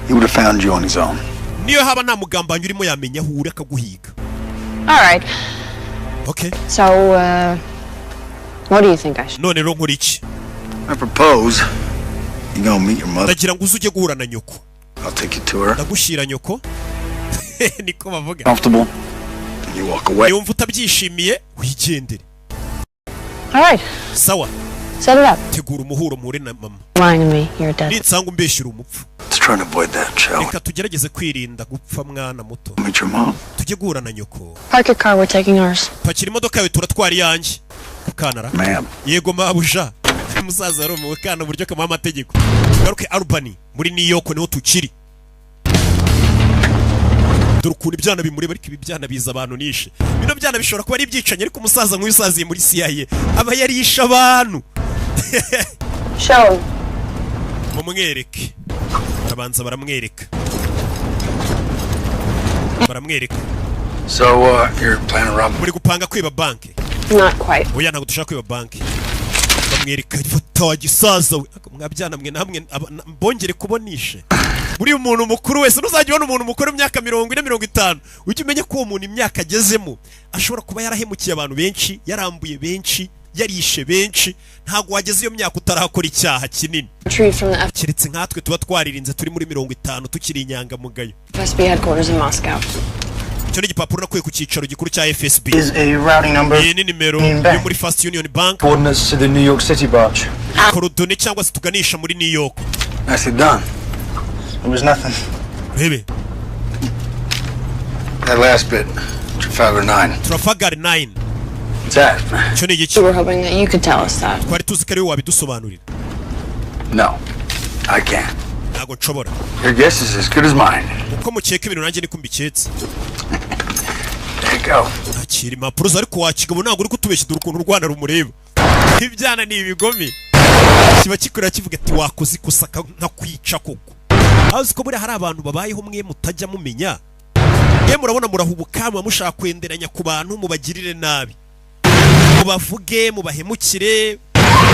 He would have found you on his own. Niyo haba nta mugambanyi urimo yamenya aho uri akaguhiga. All right. Okay. So what do you think I should? None rero nkora iki? I propose you go meet your mother. Ndagira ngo uzuge guhura na nyoko. I'll take you to her. Ndagushira nyoko. Niko bavuga. Comfortable. And you walk away. Yumva utabyishimiye wigendere. All right. Sawa. Set it up. Tegura umuhuro muhure na mama. Lying to me, you're dead. Nitsanga umbeshyira umupfu. Let's try to avoid that, shall we? Reka tugerageze kwirinda gupfa mwana muto. Meet your mom. Tujye guhura na nyoko. Park your car, we're taking ours. Pakira imodoka yawe turatwara iyanjye. Kanara. Ma'am. Yego mabuja. Musaza ari mu kana buryo kama amategeko. Garuke Albany muri New York niho tukiri. Durukura ibyana bimuri bari kibyana biza abantu nishe. Bino byana bishobora kuba ari ibyicanye ariko umusaza nk'uyu usaziye muri CIA aba yarisha abantu. Show. Mumwereke. Abanza baramwereka. Baramwereka. So you're planning to rob? Muri gupanga kwiba banki. Not quite. Oya ntago dushaka kwiba banki. Bamwereka ifoto gisaza we. Mwabyana mwe namwe mbongere kubonishe. Muri umuntu mukuru wese nuzajye ubona umuntu mukuru imyaka 40-50 ujye umenye ko uwo muntu imyaka agezemo ashobora kuba yarahemukiye abantu benshi yarambuye benshi yarishe benshi ntago wageze iyo myaka utarakora icyaha kinini. Kiretse nkatwe tuba twaririnze turi muri 50 tukiri inyangamugayo. FSB headquarters in Moscow. Cyo ni gipapuro nakuye ku cyicaro gikuru cya FSB. Is a routing number. Iyi ni nimero yo muri First Union Bank. Coordinates to the New York City branch. Korodone cyangwa se tuganisha muri New York. Nicely done. It was nothing. Baby. That last bit, Trafalgar 9. Trafalgar 9. that? We were hoping that you could tell us that. Twari tuzi ko ari wowe wabidusobanurira. No, I can't. Ntago nshobora. Your guess is as good as mine. Uko mukeka ibintu nanjye niko mbiketse. There you go. Akira impapuro zari kuwakigabo ntago uri kutubeshya dore ukuntu Rwanda rumureba. Ibyana ni ibigomi. Kiba kikurira kivuga ati wakoze ikosa nka kwica koko. Azi ko buri hari abantu babayeho mwe mutajya mumenya. Mwe murabona murahubuka mushaka kwenderanya ku bantu mubagirire nabi. Mubavuge mubahemukire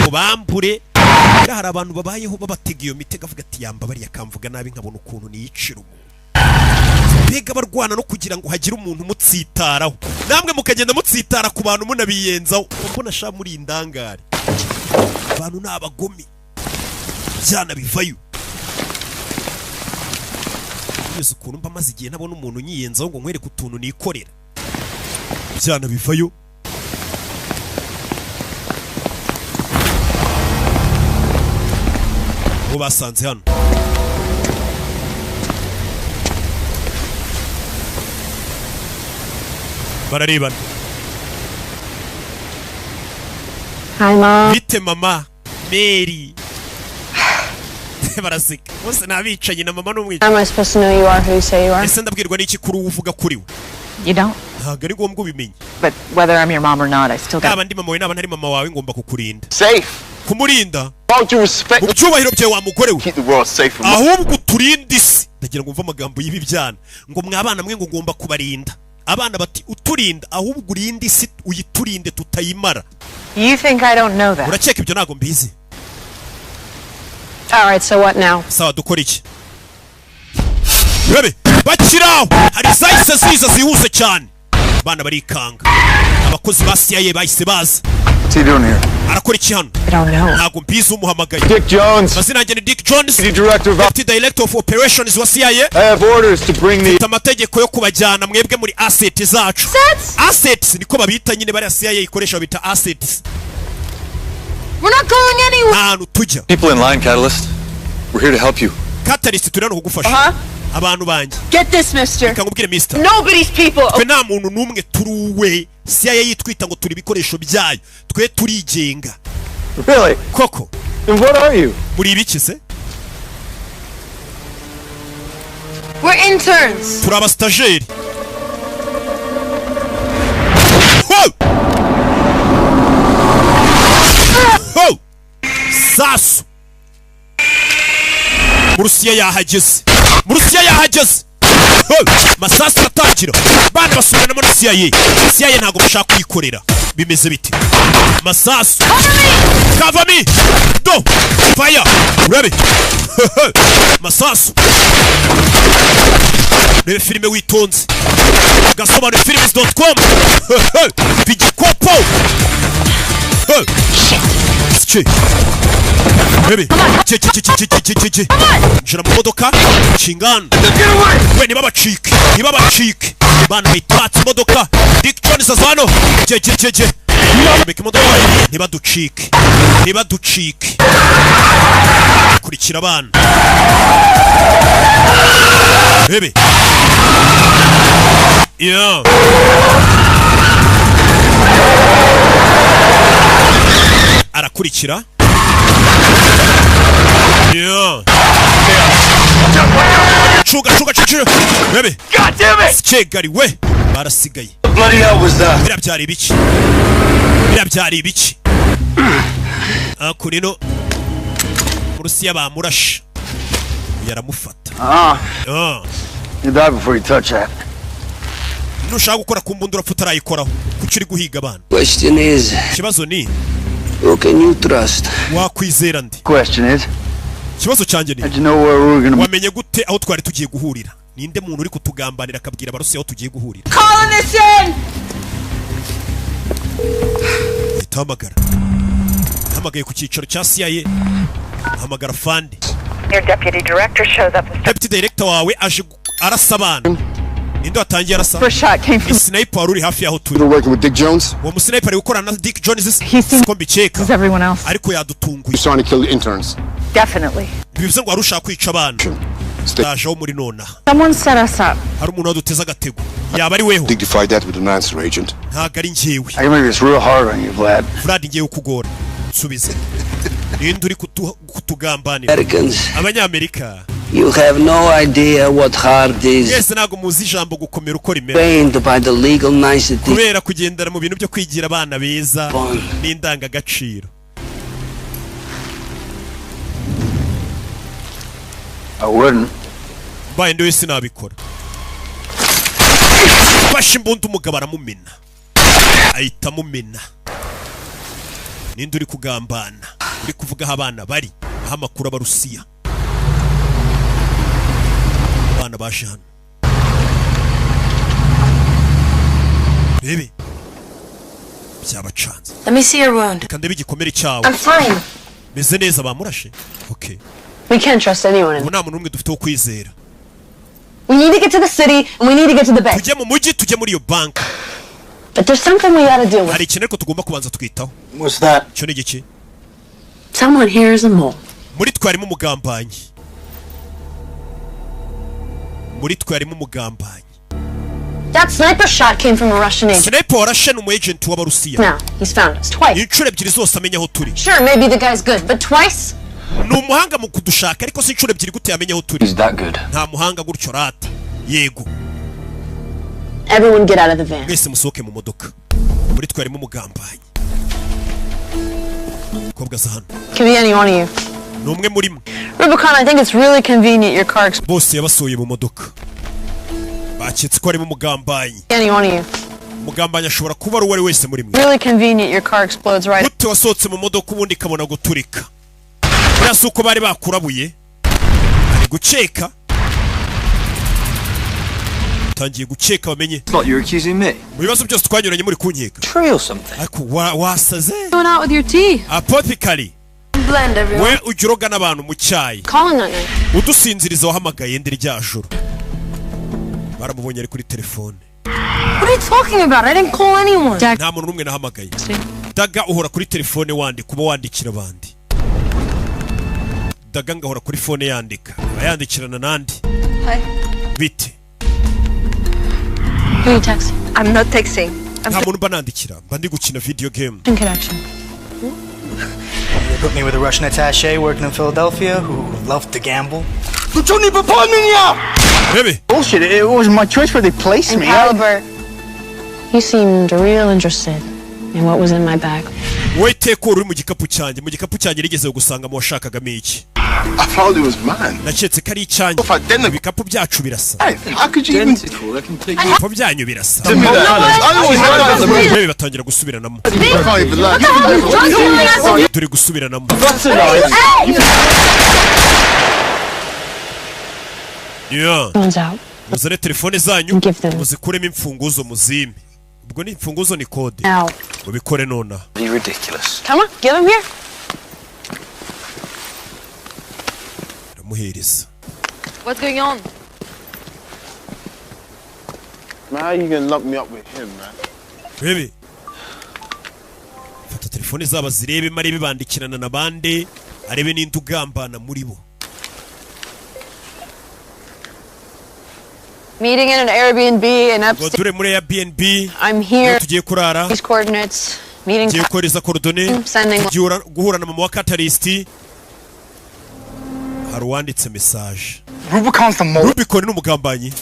mubambure. Hari abantu babayeho babatega iyo mitego avuga ati yamba bari yakamvuga nabi nkabona ukuntu niyicira umuntu. Bega barwana no kugira ngo hagire umuntu mutsitaraho. Namwe mukagenda mutsitara ku bantu munabiyenzaho. Mbona sha muri indangare. Abantu nabagomi. Byana bivayo. Yesu ukuntu mba maze igihe nabona umuntu nyiyenzaho ngo nkwereke utuntu nikorera. Byana bivayo. Bo basanze hano. Bararebana. Hi, Mom. Bite mama Mary. Barasika. Bose nabicanye na mama n'umwica. How am I supposed to know you are who you say you are? Ese ndabwirwa n'iki kuri uvuga kuri we? You don't? Ntago ari ngombwa ubimenye. But whether I'm your mom or not, I still got... Naba ndi mama we naba ntari mama wawe ngomba kukurinda. Safe. Kumurinda. All due respect. Mu cyubahiro byawe wa mugore we. Keep the world safe from ahubwo uturinde isi. Ndagira ngo mva amagambo y'ibi byana. Ngo mwabana mwe ngo ngomba kubarinda. Abana bati uturinda ahubwo urinde isi uyiturinde tutayimara. You think I don't know that? Uracheka ibyo nago mbizi. All right, so what now? Sawa dukora iki? Bebe, bakiraho. Hari zahise ziza zihuse cyane. Bana barikanga. Abakozi ba CIA bahise baza. What's he doing here? Arakora iki hano? I don't know. Ntago mbizi umuhamagaye. Dick Jones. Mazina yanjye ni Dick Jones. The Director of Operations wa CIA. I have orders to bring the amategeko yo kubajyana mwebwe muri assets zacu. Assets niko babita nyine bari CIA ikoresha bita assets. We're not going anywhere. Ahantu tujya. People in line, Catalyst. We're here to help you. Catalyst turano kugufasha. Abantu banjye. Get this, mister. Kangubwire mister. Nobody's people. Twe nta muntu numwe turuwe. CIA yitwita ngo turi bikoresho byayo. Twe turigenga. Really? Koko. And what are you? Muri ibiki se? We're interns. Turi abastajeri. Ho! Sasu. Murusiya yahageze. Murusiya yahageze. Masasu atangira. Bana basubirana muri CIA. CIA ntago bashaka kuyikorera. Bimeze bite? Masasu. Cover me. Do. Fire. Ready. Masasu. Rebe filime witonze. Gasobanura films.com. Vigikopo. Che. Baby. Che. Njira mu modoka. Chingana. We niba bacike. Bana bitatse modoka. Dick Jones azano. Je. Meke modoka. Niba ducike. Kurikira abana. Baby. Yeah. Arakurikira. Yeah. Chuga. Baby. God damn it! Chegari we. Barasigaye. What bloody hell was that? Bira byari ibiki. Akurino. Murusiya bamurasha. Yaramufata. You die before you touch that. Nushaka gukora ku mbunda urapfuta arayikoraho. Kuki uri guhiga abana? Question is, Kibazo ni who can you trust? wakwizera ndi. Question is, Kibazo cyanjye ni how'd you know where we were gonna... wamenye gute aho twari tugiye guhurira? Ninde muntu uri kutugambanira akabwira abarusiya aho tugiye guhurira? Calling this in. Itamagara. Hamagaye ku cyicaro cya CIA. Hamagara Fandi. Your deputy director shows up. Deputy director wawe aje arasabana. Ninde watangiye arasa? First shot came from... Sniper wari hafi yaho turi. You're working with Dick Jones? Uwo musniper ari gukorana na Dick Jones. He seems ko mbikeka. as everyone else. Ariko yadutunguye. You're trying to kill the interns. Definitely. Bivuze ngo arusha kwica abana. Ndaje muri nona. Someone set us up. Hari umuntu waduteza agatego. Yaba ari weho. Dignify that with an answer, Agent. Ntago ari njyewe. I make this real hard on you, Vlad. Vlad ngiye kukugora. Subize. Ninde uri kutugambanira? Abanyamerika. You have no idea what hard is. Yes, nago muzi ijambo gukomera uko rimera. Trained by the legal nicety. Kubera kugendera mu bintu byo kwigira abana beza n'indanga gaciro. I wouldn't. Baye ndo wese nabikora. Basha imbunda umugabo aramumena. Ahita mumena. Ninde uri kugambana? Uri kuvuga aho abana bari, aho amakuru abarusiya. Abana baje hano. Bebe. Byabacanze. Let me see your wound. Kandi bigikomere cyawe. I'm fine. Meze neza bamurashe. Okay. We can't trust anyone. Ubu nta muntu umwe dufite wo kwizera. We need to get to the city and we need to get to the bank. Tujye mu mujyi, tujye muri iyo bank. But there's something we gotta deal with. Hari ikintu ariko tugomba kubanza twitaho. What's that? Cyo ni iki? Someone here is a mole. Muri twarimo umugambanyi. Muri twarimo umugambanyi. That sniper shot came from a Russian agent. Sniper warashe n'umu agent w'Abarusiya. Now, he's found us twice. Inshuro ebyiri zose amenya aho turi. Sure, maybe the guy's good, but twice? Ni umuhanga mu kudushaka ariko si inshuro ebyiri gute yamenya aho turi. Is that good? Nta muhanga gutyo rata. Yego. Everyone get out of the van. Mwese musohoke mu modoka. Muri twarimo umugambanyi. Kobwa za hano. Can be any one of you. Ni umwe muri mwe. Rubicon, I think it's really convenient your car explodes. Bose yabasohoye mu modoka. Baketse ko arimo umugambanyi. Any one of you. Umugambanyi ashobora kuba ari uwari wese muri mwe. Really convenient your car explodes right. Gute wasohotse mu modoka ubundi kabona guturika. Buriya si uko bari bakurabuye. Ari guceka. Tangiye guceka bamenye. It's not you accusing me. Mu bibazo byose twanyuranye muri kunkeka. Tree or something. Ariko wasaze. Going out with your tea. Apothecary. Blend everyone. We ugiroga n'abantu mu cyayi. Calling on you. Udusinziriza wahamagaye ndi rya joro. Baramubonye ari kuri telefone. What are you talking about? I didn't call anyone. Nta muntu n'umwe nahamagaye. Daga uhora kuri telefone wandika kuba wandikira abandi. Daga ngahora kuri phone yandika. Bayandikirana nandi. Hi. Bite. Who are you texting? I'm not texting. Nta muntu banandikira. Mba ndi gukina video game. In connection. They put me with a Russian attaché working in Philadelphia who loved to gamble. Baby. Bullshit. It was my choice where they placed me. Albert, you seemed real interested in what was in my bag. Wait, ko uri mu gikapu cyanjye. Mu gikapu cyanjye rigeze gusanga mu washakagamo iki. I thought it was mine. Naketse kari icyanjye. Ibikapu byacu birasa. How could you even... Ibikapu byanyu birasa. Baby batangira gusubiranamo. Turi gusubiranamo. Yeah. Muzane telefone zanyu. Muzikuremo imfunguzo muzime. Ubwo ni imfunguzo ni kode. Mubikore nona. Be ridiculous. Come on, get him here. Ramuhereza. What's going on? Man, how you gonna lock me up with him, man? Baby. Fata telefone zaba zirebe mari bibandikirana na bande arebe n'indi ugambana muri bo. Meeting in an Airbnb in upstate. Dure muri Airbnb. I'm here. Tugiye kurara. These coordinates. Meeting. Tugiye koreza coordonate. Sending. Guhura na mama wa Catalyst. Hari wanditse message. Rubicon's the mole. Rubicon n'umugambanyi.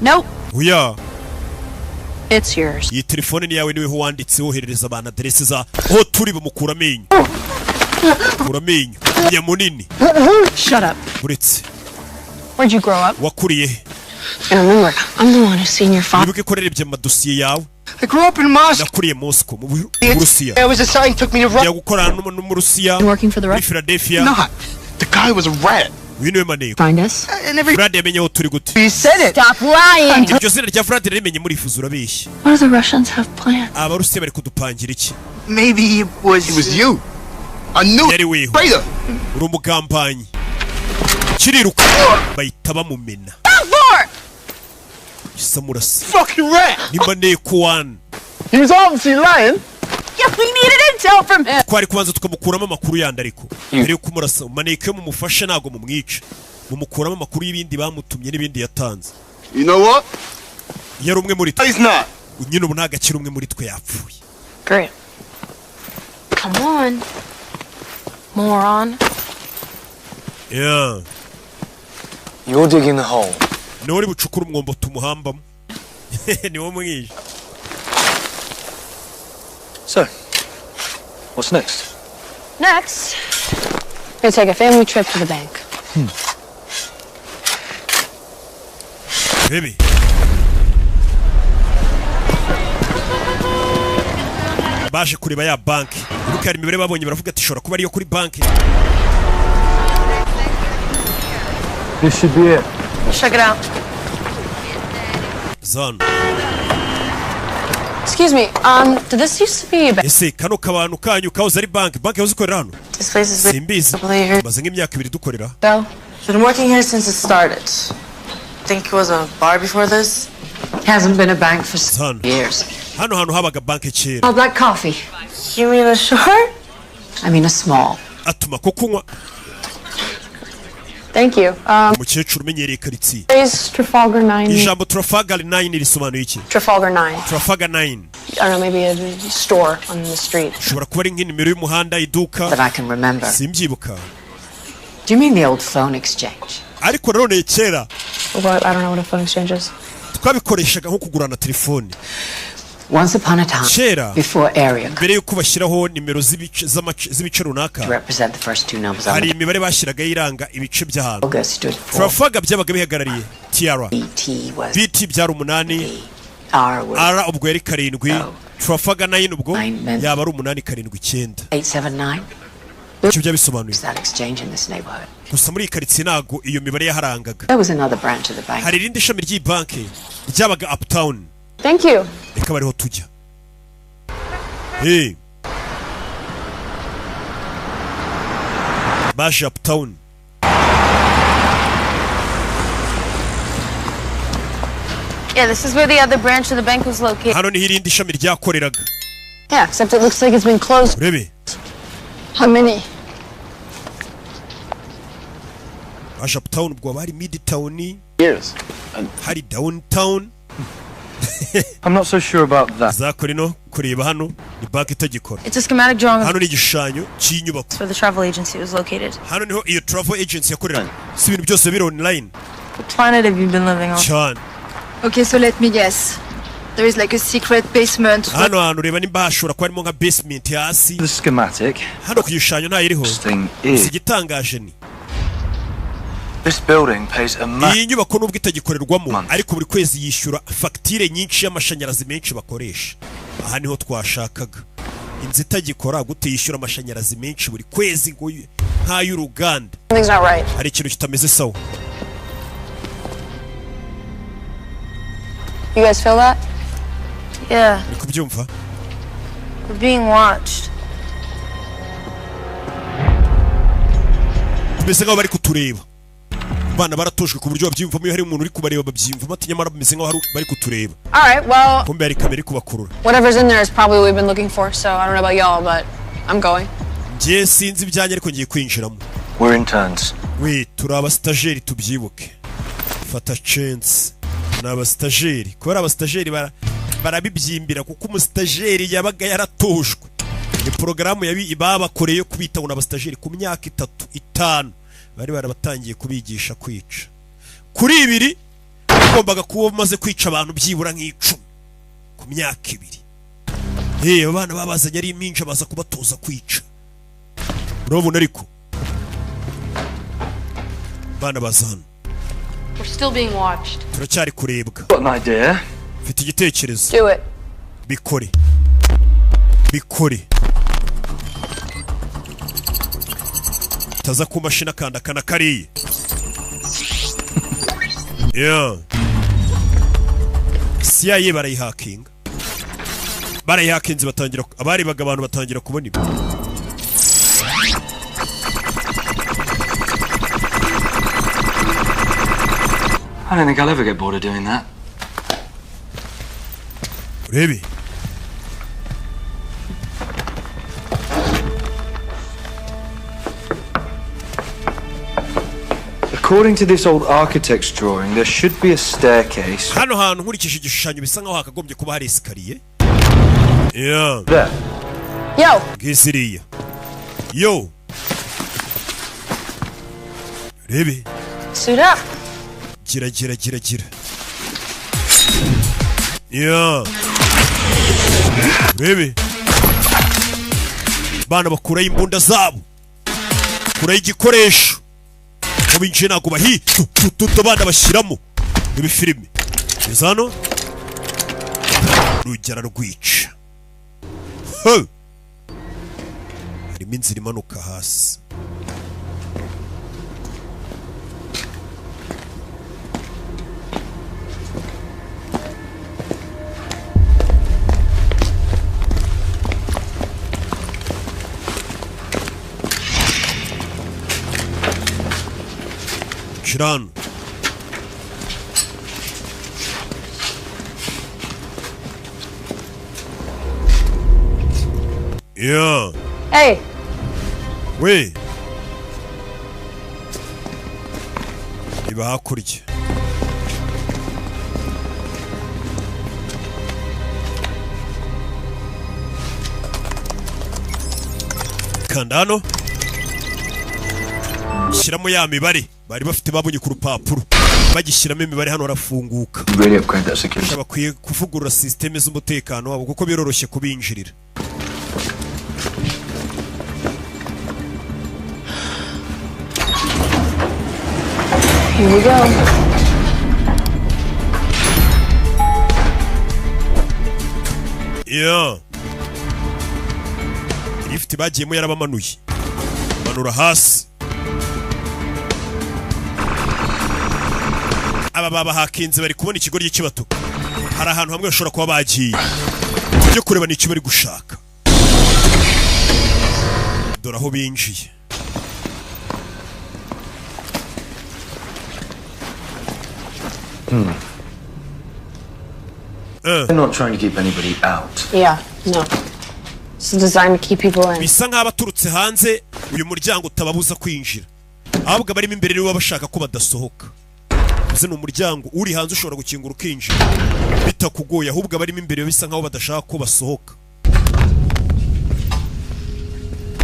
Nope. Oya. It's yours. Iyi telefone ni yawe niwe wanditse woherereza abana adresse za ho turi bumukura amenyo. Kura amenyo. Nyamunini. Shut up. Uretse. Where'd you grow up? Wakuriye. And remember, I'm the one who's seen your father. Nibuke korerebye amadosiye yawe. I grew up in Moscow. Nakuriye Moscow mu Burusiya. There was a sign took me to Russia. Yagukorana no mu Rusiya. Working for the Russians? Philadelphia. Not. The guy was a rat. Wino maneko. Find us. And every Brad yamenye aho turi gute. he said it. Stop lying. Iryo zina rya Brad rimenye muri fuzo urabeshya. What do the Russians have planned? Abarusiya bari kudupangira iki? Maybe it was you. I knew Yari weho. Traitor. Uri umugambanyi. Kiriruka. Bahita bamumena. Samurasa. Fucking rat. Ni maneko one. He was obviously lying. Yeah, we needed a intel from him. twari kubanza tukamukuramo amakuru yandi ariko mbere yo kumurasa maneke yo mumufashe ntago mumwica mumukuramo amakuru y'ibindi bamutumye n'ibindi yatanze. You know what? Yari umwe muri twe. He's not. Nyine ubu ntago akiri umwe muri twe yapfuye. Great. Come on, moron. Yeah. You're digging the hole. Niwe uri bucukura umwombo tumuhambamo. Niwe mwishe. So, what's next? Next, we're gonna take a family trip to the bank. Baby. Baje kureba ya banki. Uruka hari imibare babonye baravuga ati shora kuba ariyo kuri banki. This should be it. Check it out. Zan. Excuse me, did this used to be a bank? Ese kano kabantu kanyu kahoze ari banki. Banki yahoze ikorera hano. This place has been Simbizi. Maze nk'imyaka 2 dukorera. So, been working here since it started. Think it was a bar before this? Hasn't been a bank for Zan. years. Hano hantu habaga banki kera. Oh, black coffee. You mean a short? I mean a small. Atuma ko kunywa. Thank you. Umukecuru umenyereye karitsiye. Is Trafalgar 9? Ijambo Trafalgar 9 risobanuye iki? Trafalgar 9. Trafalgar 9. I don't know, maybe a store on the street. Shobora kuba ari nk'inimero y'umuhanda iduka. That I can remember. Simbyibuka. Do you mean the old phone exchange? Ariko nanone kera. What? I don't know what a phone exchange is. Twabikoreshaga nko kugurana telefone. Once upon a time, Kera. before area Mbere yuko bashyiraho nimero z'ibice runaka. to represent the first two numbers on Hari the imibare bashyiraga iranga ibice by'ahantu. logo stood for Trafalgar byabaga bihagarariye Tiara. BT was BT byari 8. R was R ubwo yari 7. Trafalgar 9 ubwo Nine men. yaba ari 8 7 9. 879. Icyo byabisobanuye. Was that exchange in this neighborhood? Gusa muri karitsiye nago iyo mibare yaharangaga. There was another branch of the bank. Hari irindi shami ry'ibanki ryabaga Uptown. Thank you. Reka bariho tujya. Hey. Baje Uptown. Yeah, this is where the other branch of the bank was located. Hano ni irindi shami ryakoreraga. Yeah, except it looks like it's been closed. Urebe. How many? Baje Uptown ubwo bari Midtown. Years. Hari Downtown. I'm not so sure about that. Zakorino kureba hano ni banki itagikora. It's a schematic drawing of Hano ni igishushanyo cy'inyubako. where the travel agency was located. Hano niho iyo travel agency yakorera. Si ibintu byose biri online. What planet have you been living on? Cyane. Okay, so let me guess. There is like a secret basement. Hano hantu reba nimba hashobora kuba harimo nka basement hasi. The schematic. Hano ku gishushanyo nta iriho. Thing is, Igitangaje ni this building pays a iyi nyubako nubwo itagikorerwamo ariko buri kwezi yishyura fagitire nyinshi y'amashanyarazi menshi bakoresha. Aha niho twashakaga. Inzu itagikora gute yishyura amashanyarazi menshi buri kwezi ngo nk'ay'uruganda. Something's not right. Hari ikintu kitameze sawa. You guys feel that? Yeah, Uri kubyumva? we're being watched. Tumeze nk'aho bari kutureba. Bana baratojwe ku buryo babyimvamo iyo hari umuntu uri kubareba babyimva mati nyamara bameze nk'aho bari kutureba. All right, well, Kumbe hari kamera iri kubakurura. whatever's in there is probably what we've been looking for, so I don't know about y'all, but I'm going. Njye sinzi ibyanjye ariko ngiye kwinjiramo. We're interns. We turi abastajeri tubyibuke. Fata chance. Ni abastajeri. Kubera abastajeri barabibyimbira kuko umustajeri yabaga yaratojwe. Ni porogaramu babakoreye kubita ngo n'abastajeri ku myaka 3 5 bari barabatangiye kubigisha kwica. Kuri 2 bagombaga kuba bamaze kwica abantu byibura nk'icumi ku myaka 2. Abana babazanye ari iminja baza kubatoza kwica. Urabona ariko bana bazana. We're still being watched. Turacyari kurebwa. Got an idea. Mfite igitekerezo. Do it. Bikore. Bikore. Taza ku mashina kanda kana kariye. Yeah. CIA barayihakinga. Barayihakinze batangira abari abantu batangira kubona ibi. I don't think I'll ever get bored of doing that. Urebe. According to this old architect's drawing, there should be a staircase. Hano hantu nkurikije igishushanyo bisa nkaho hakagombye kuba hari escalier. Yeah. There. Yo. Gisiriya. Yo. Rebe. Suit up. Gira. Yeah. Rebe. Bana bakuraho imbunda zabo. Kuraho igikoresho. Mubinjiye ntabwo bahi bana bashyiramo ibi filime izano rugera rwica harimo inzira imanuka hasi Shiran. Yeah. Hey. We. Iba hakurya. Kandano. Shyiramo ya mibare. Bari bafite babonye ku rupapuro bagishyiramo imibare hano rafunguka bakwiye kuvugurura systeme z'umutekano wabo kuko biroroshye kubinjirira Here we go. Yeah. Lift bagiyemo yarabamanuye manura hasi aba baba hakinze bari kubona ikigoryi cy'ibatuka hari ahantu hamwe bashobora kuba bagiye byo kureba n'icyo bari gushaka dore aho binjiye They're not trying to keep anybody out. Yeah, no. It's designed to keep people in. Bisa nk'abaturutse hanze uyu muryango utababuza kwinjira ahubwo barimo imbere nibo bashaka ko badasohoka uzi n'umuryango uri hanze ushobora gukingura ukinjira bitakugoye ahubwo barimo imbere bisa nkaho badashaka ko basohoka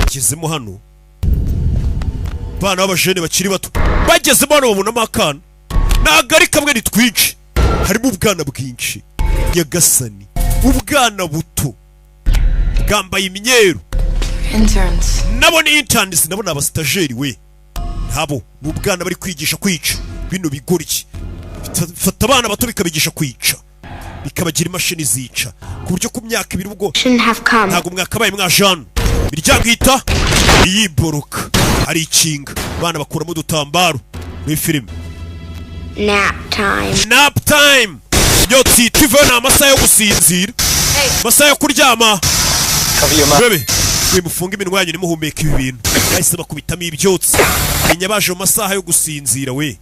kizemo hano bana b'abajene bakiri bato bagezemo hano babonamo akana nagari kamwe ni twinshi harimo ubwana bwinshi nyagasani ubwana buto bwambaye imyeru Interns. Nabo ni interns nabo naba stagiaire we nabo ubwana bari kwigisha kwica bino bigoryi fata abana bato bikabigisha kwica bikabagira imashini zica ku buryo ku myaka ibiri ubwo ntago mwakabaye mwajana biryango hita yiboroka ari ikinga bana bakuramo dutambaro muri film nap time yotsi tive na amasaha yo gusinzira amasaha yo kuryama bebe mufunga iminwa yanyu nimuhumeka ibi bintu bahise bakubitamo ibyotsi menya baje mu masaha yo gusinzira we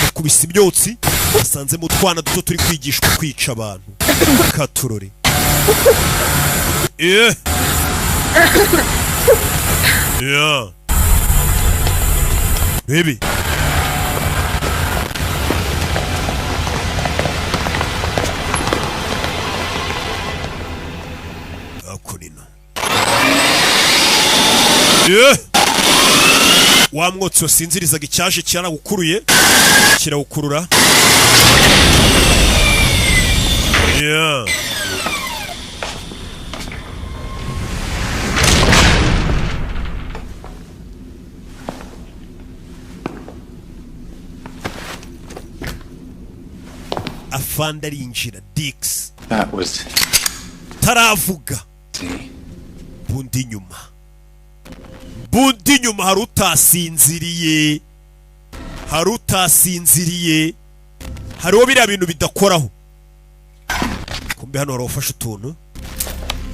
bakubise ibyotsi basanze mu twana duto turi kwigishwa kwica abantu katurore yeah baby akunina wa mwotsi wasinzirizaga icyaje cyaragukuruye kirawukurura afande arinjira Dix That was taravuga bundi nyuma harutasinziriye hariho biriya bintu bidakoraho kumbe hano warufashe utuntu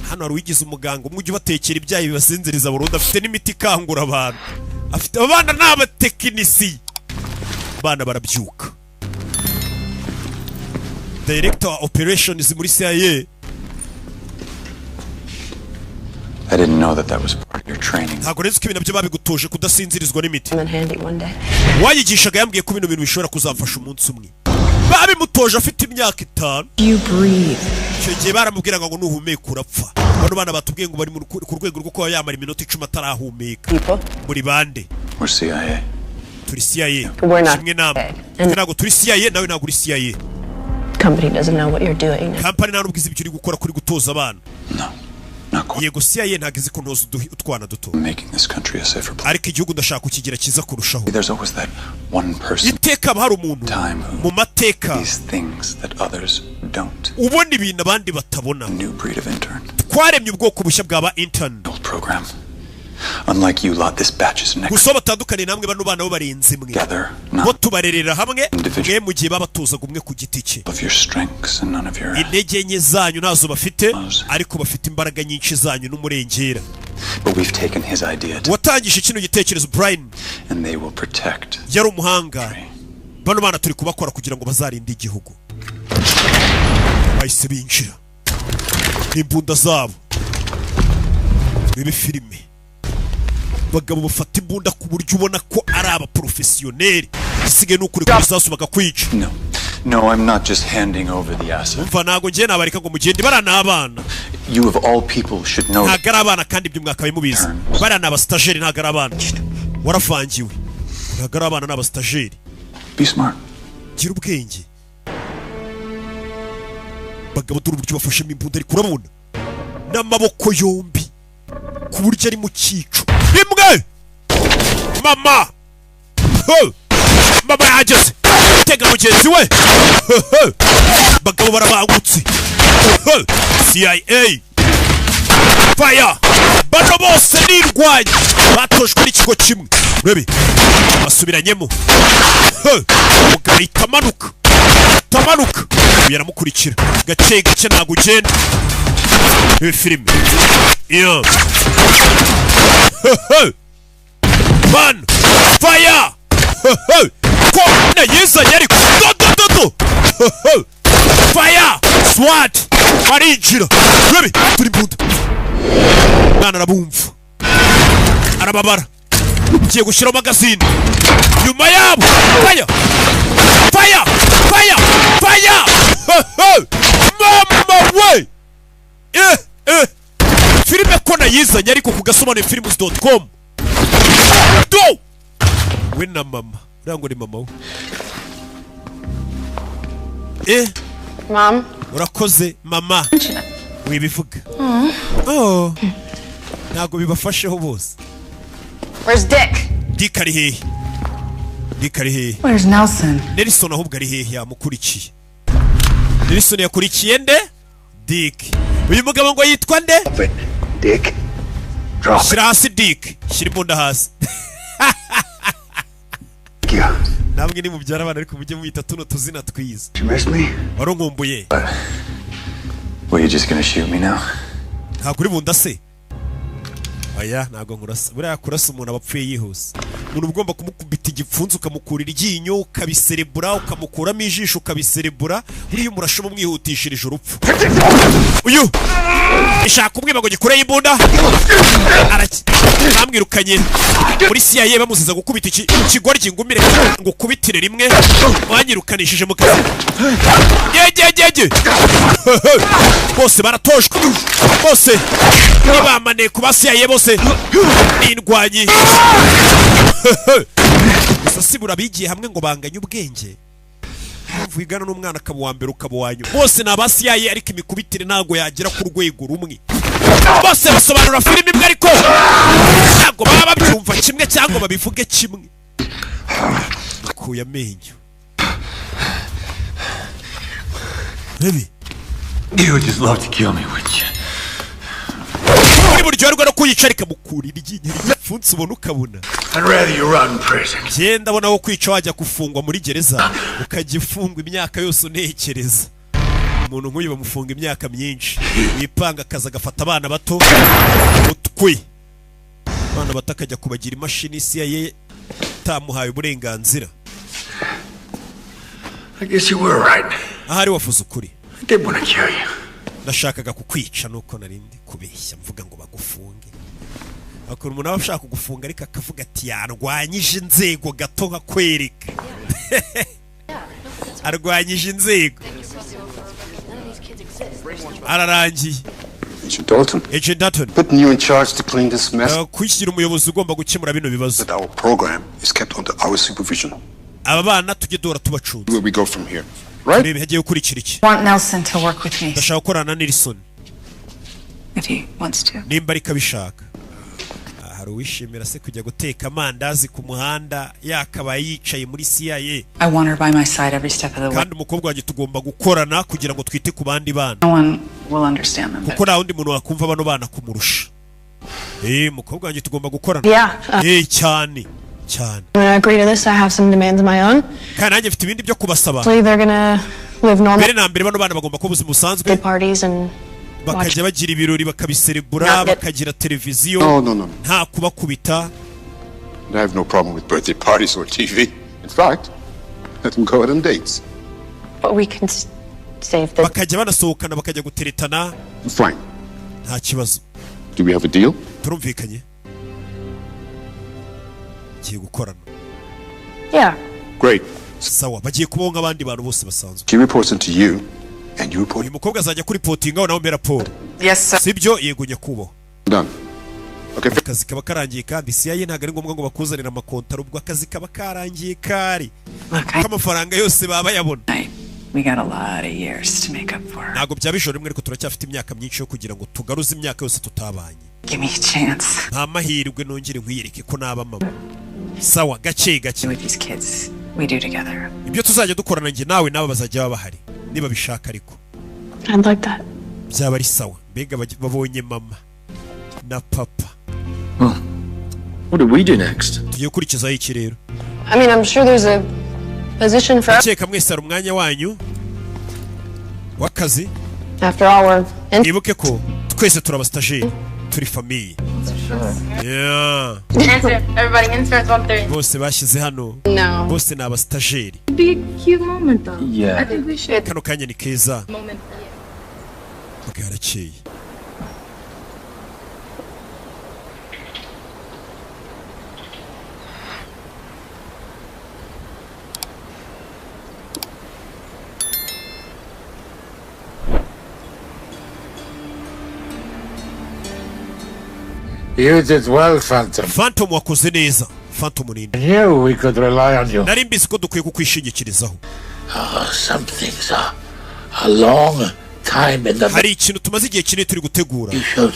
hano hari uwigize umuganga umwe ujya ubatekera ibyayi bibasinziriza burundu afite n'imiti ikangura abantu afite abana n'abatekinisi abana barabyuka Director wa operations muri CIA I didn't know that was part. Your training. ntabwo nzi ko ibintu byo babigutoje kudasinzirizwa n'imiti I'm handy one day. wayigishaga yambwiye ko bino bintu bishobora kuzamfasha umunsi umwe babimutoje afite imyaka 5 You breathe. icyo gihe baramubwiraga ngo nuhumeka urapfa bano bana batubwiye ngo bari ku rwego rwo kuba yamara iminota 10 atarahumeka muri bande We're CIA. turi CIA We're not kimwe namwe ntabwo turi CIA nawe ntabwo uri CIA Company doesn't know what you're doing. company nta nubwiza ibyo uri gukora kuri gutoza abana yego CIA ntabwo izi ko ntoza utwana duto Making this country a safer place. ariko igihugu ndashaka kukigira cyiza kurushaho There's always that one person iteka haba hari umuntu mu mateka these things that others don't. ubona ibintu abandi batabona New breed of intern. twaremye ubwoko bushya bw'aba intern Program. Unlike you lot, this batch is next. gusa batandukanye namwe bano bana bo barenze mwe Together, bo tubarerera hamwe mwe mu gihe babatozaga umwe ku giti cye of your strengths and none of your intege nke zanyu nazo bafite ariko bafite imbaraga nyinshi zanyu n'umurengera But we've taken his idea to, watangije kino gitekerezo Brian and they will protect. yari umuhanga bano bana turi kubakora kugira ngo bazarinde igihugu bahise binjira n'imbunda zabo bibe filime bagabo bafata imbunda ku buryo ubona ko ari abaprofesiyoneri isigaye n'ukuri kuri sasu bagakwica No, I'm not just handing over the asset. umva ntago ngiye nabareka ngo mugende barana abana You of all people should know. ntago ari abana kandi ibyo mwaka bimubizi barana abastajeri ntago ari abana waravangiwe ntago ari abana n'abastajeri Be smart. gira ubwenge bagabo dore uburyo bafashemo imbunda ariko urabona n'amaboko yombi ku buryo ari mu cyico rimwe mama mama yageze tega mugenzi we bagabo barabangutse CIA fire bano bose nirwanya batojwe n'ikigo kimwe urebe basubiranyemo umugabo itamanuka yaramukurikira gake gake ntabwo ugenda filime iyo man fire ko nayizanye ariko do fire swat barinjira rebe turi bunda mwana arabumva arababara ngiye gushyiraho magazine nyuma yabo fire mama we filime ko nayizanye ariko ku gasobanurefilms.com do we na mama urango ni mama we Mom? urakoze mama wibivuga ntago bibafasheho bose Where's Dick? Dick ari hehe Where's Nelson? Nelson ahubwo ari hehe yamukurikiye Nelson yakurikiye nde Dick uyu mugabo ngo yitwa nde Dick drop it. Shira hasi Dick shira imbunda hasi namwe ni mubyara abana ariko mujye muyita tuno tuzina twiza You miss me? waronkumbuye Were you just gonna shoot me now? ntabwo uri bunda se aya ntabwo nkurasa buriya kurasa umuntu abapfuye yihuse umuntu ugomba kumukubita igipfunsi ukamukurira iryinyo ukabiserebura ukamukuramo ijisho ukabiserebura buriya umurashamo umwihutishirije urupfu uyu ishaka kumwiba ngo gikureye imbunda bamwirukanye muri CIA bamuziza gukubita ikigoryi ngumire ngo kubitire rimwe wanyirukanishije mu kazi yegegege bose baratojwe bose nibamane ku CIA bose indwanyi gusa sibura bigiye hamwe ngo banganye ubwenge mvugana n'umwana akaba wa mbere ukaba wanyu bose ni aba CIA ariko imikubitire ntago yagera ku rwego rumwe bose basobanura filime imwe ariko ntabwo baba babyumva kimwe cyangwa babivuge kimwe akuye amenyo baby You would just love to kill me, wouldn't you? muri buryoherwa no kuyica ariko mukurira iryinyo ry'ipfunsi ubona ukabona I'd rather you run prison. genda abona aho kwica wajya gufungwa muri gereza ukajya ufungwa imyaka yose unekereza umuntu nk'uyu bamufunga imyaka myinshi yipanga akaza agafata abana bato utwe abana bato akajya kubagira imashini CIA itamuhaye uburenganzira I guess you were right. ahari wavuze ukuri I did want to kill you. nashakaga kukwica nuko narindi kubeshya mvuga ngo bagufunge akora umuntu aba ashaka kugufunga ariko akavuga ati yarwanyije inzego gato nkakwereka arwanyije inzego ararangiye. Agent Dalton. Agent Dalton. Putting you in charge to clean this mess. Kwishyira umuyobozi ugomba gukemura bino bibazo. But our program is kept under our supervision. Aba bana tujye dora tubacunze. Where we go from here, right? Rebe hagiye gukurikira iki. Want Nelson to work with me. Ndashaka gukorana na Nelson. If he wants to. Nimba ariko abishaka. Hari uwishimira se kujya guteka amandazi ku muhanda yakaba yicaye muri CIA. I want her by my side every step of the way. Kandi umukobwa wanjye tugomba gukorana kugira ngo twite ku bandi bana. No one will understand them. Kuko nta wundi muntu wakumva bano bana kumurusha. Umukobwa wanjye tugomba gukorana. Yeah. Cyane. Cyane. When I agree to this, I have some demands of my own. Kandi nanjye mfite ibindi byo kubasaba. They're gonna live normal. Mbere na mbere bano bana bagomba kuba ubuzima busanzwe. Parties and bakajya bagira ibirori bakabiserebura bakagira televiziyo nta kubakubita. I have no problem with birthday parties or TV. In fact, let them go out on dates. But we can save the. Bakajya banasohokana bakajya guteretana. Fine. Nta kibazo. Do we have a deal? Turumvikanye. Kiye gukorana. Yeah. Great. Sawa bagiye kubaho nk'abandi bantu bose basanzwe. She reports into you. And you report. Uyu mukobwa azajya kuri reporting aho nawe mbera Paul. Yes sir. Sibyo yego nyakubo. Done. Okay. Akazi kaba karangiye kandi CIA ntago ari ngombwa ngo bakuzanira amakontara ubwo akazi kaba karangiye kari. Kamafaranga yose baba yabona. We got a lot of years to make up for. Ntago byabishora rimwe ariko turacyafite imyaka myinshi yo kugira ngo tugaruze imyaka yose tutabanye. Give me a chance. Nta mahirwe nongere nkwiyereke ko naba mama. Sawa gake gake. With these kids we do together. Ibyo tuzajya dukorana nge nawe nabo bazajya baba bahari. Niba bishaka ariko. I'd like that. Byaba ari sawa. Mbega babonye mama na papa. What do we do next? Tugiye kurikizaho iki rero. I mean, I'm sure there's a position for. Cheka mwese ari umwanya wanyu wakazi. After all, we're. Ibuke ko twese turabastajeri turi famille. Yeah. Everybody inserts 1-3. Bose bashyize hano. No. Bose ni abastajeri. It'd be a cute moment though. Yeah. I think we should. Kano kanya ni keza. Moment. Okay, harakeye. You did well, Phantom. Phantom wakoze neza. Phantom ninde. I knew we could rely on you. Nari mbizi ko dukwiye kukwishingikirizaho. Some things are a long time in the. Hari ikintu tumaze igihe kinini turi gutegura. You showed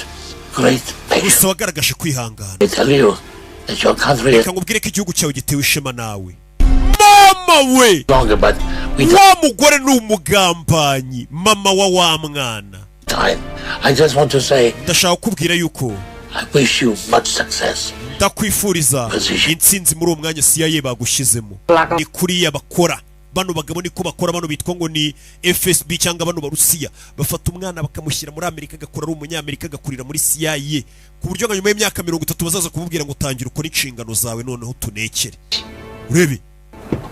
great patience. Gusa wagaragaje kwihangana. I tell you that your country. Reka ngubwire ko igihugu cyawe gitewe ishema nawe. Mama we. Longer, but we. Wa mugore ni umugambanyi. Mama wa mwana. I just want to say. Ndashaka kubwira yuko. I wish you much success. Ndakwifuriza intsinzi muri uwo mwanya CIA bagushyizemo. Ni kuriya bakora. Bano bagabo niko bakora, bano bitwa ngo ni FSB cyangwa bano barusiya. Bafata umwana bakamushyira muri Amerika agakora ari umunyamerika agakurira muri CIA. Ku buryo nka nyuma y'imyaka 30 bazaza kumubwira ngo tangira ukora inshingano zawe noneho tunekere. Urebe.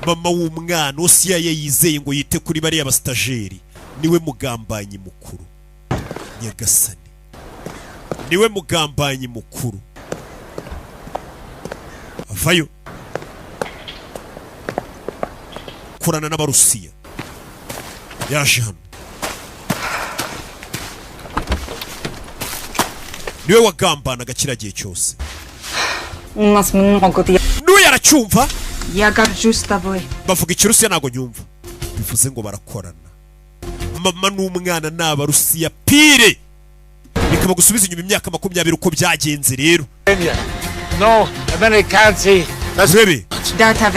Mama w'umwana wo CIA yizeye ngo yite kuri bari abastajeri. Niwe mugambanyi mukuru. Nyagasani. Niwe mugambanyi mukuru. Avayo. Kurana n'abarusiya. Yaje hano. Niwe wagambanaga kiragiye cyose. Niwe yaracyumva. Bavuga ikirusiya ntago nyumva. Bivuze ngo barakorana. Mama n'umwana n'abarusiya pire. Bikaba gusubiza inyuma imyaka 20 uko byagenze rero. No, Americansi. Rebe.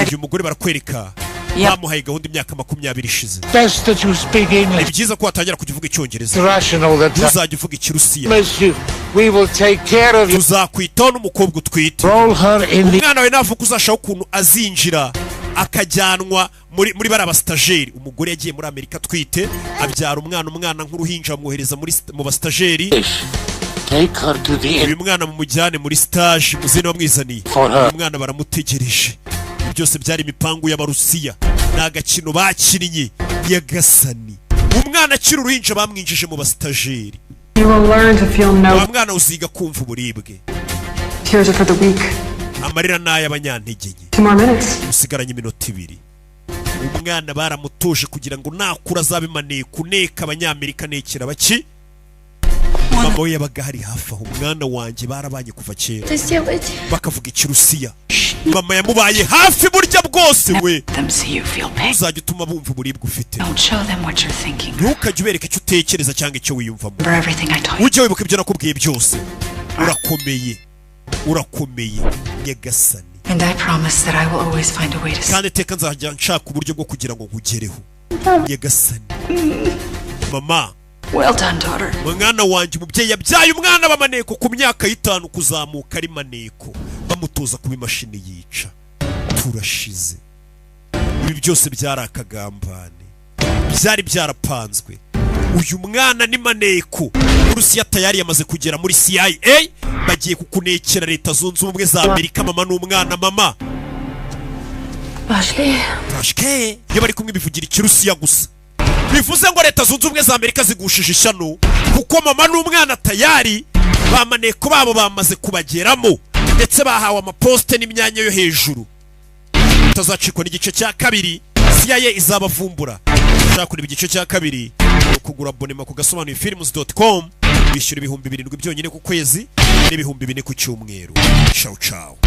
Uyu mugore barakwereka. Bamuhaye gahunda imyaka 20 ishize. Best that you speak English. Ni byiza ko watangira kuvuga icyongereza. Rational that. Uzajya uvuga ikirusiya. We will take care of you. Tuzakwitaho n'umukobwa utwite. Roll her in the. Umwana we navuga uzashaka ukuntu azinjira akajyanwa muri bara abastajeri. Umugore yagiye muri Amerika twite abyara umwana nk'uruhinja amwohereza mu bastajeri. Take her to the. Uyu mwana mumujyane muri stage muzine wamwizaniye. Uyu mwana baramutegereje. Byose byari imipangu y'abarusiya. Nagakino bakinnye Nyagasani. Umwana akiri uruhinja bamwinjije mu bastajeri. You will learn to feel no. Umwana uziga kumva uburibwe. Tears are for the weak. Amarira naya abanyantege nke. 2 more minutes. Usigaranye iminota 2. Umwana baramutuje kugira ngo nakura zabimaneye kuneka abanyamerika nekera baki. Mama we yabaga hari hafi aho. Umwana wanjye barabanye kuva kera. Bakavuga ikirusiya. Mama yamubaye hafi burya bwose we. Uzajya utuma bumva uburibwe ufite. Ntukajye ubereka icyo utekereza cyangwa icyo wiyumvamo. Ujye wibuka ibyo nakubwiye byose. Urakomeye. Urakomeye Nyagasani. And I promise that I will always find a way to. Kandi teka nzajya nshaka uburyo bwo kugira ngo nkugereho. Nyagasani. Mama. Well done, daughter. Mwana wanjye umubyeyi yabyaye umwana bamaneko ku myaka 5 kuzamuka ari maneko. Bamutoza kuba imashini yica. Turashize. Ibi byose byarakagambane. Byari byarapanzwe. Uyu mwana ni maneko. Urusiya tayari yamaze kugera muri CIA. Bagiye kukunekera leta zunze ubumwe za Amerika mama n'umwana mama. Bashke. Yo bari kumwe bivugira ikirusiya gusa. Bivuze ngo leta zunze ubumwe za Amerika zigushije ishano kuko mama n'umwana tayari bamaneko babo bamaze kubageramo ndetse bahawe amaposte n'imyanya yo hejuru. Tazacikwa n'igice cya 2 CIA izabavumbura. Ushaka igice cya 2 kugura abonema ku gasobanurifilms.com bishyura 7,000 byonyine ku kwezi n'ibihumbi 4 ku cyumweru. Ciao ciao.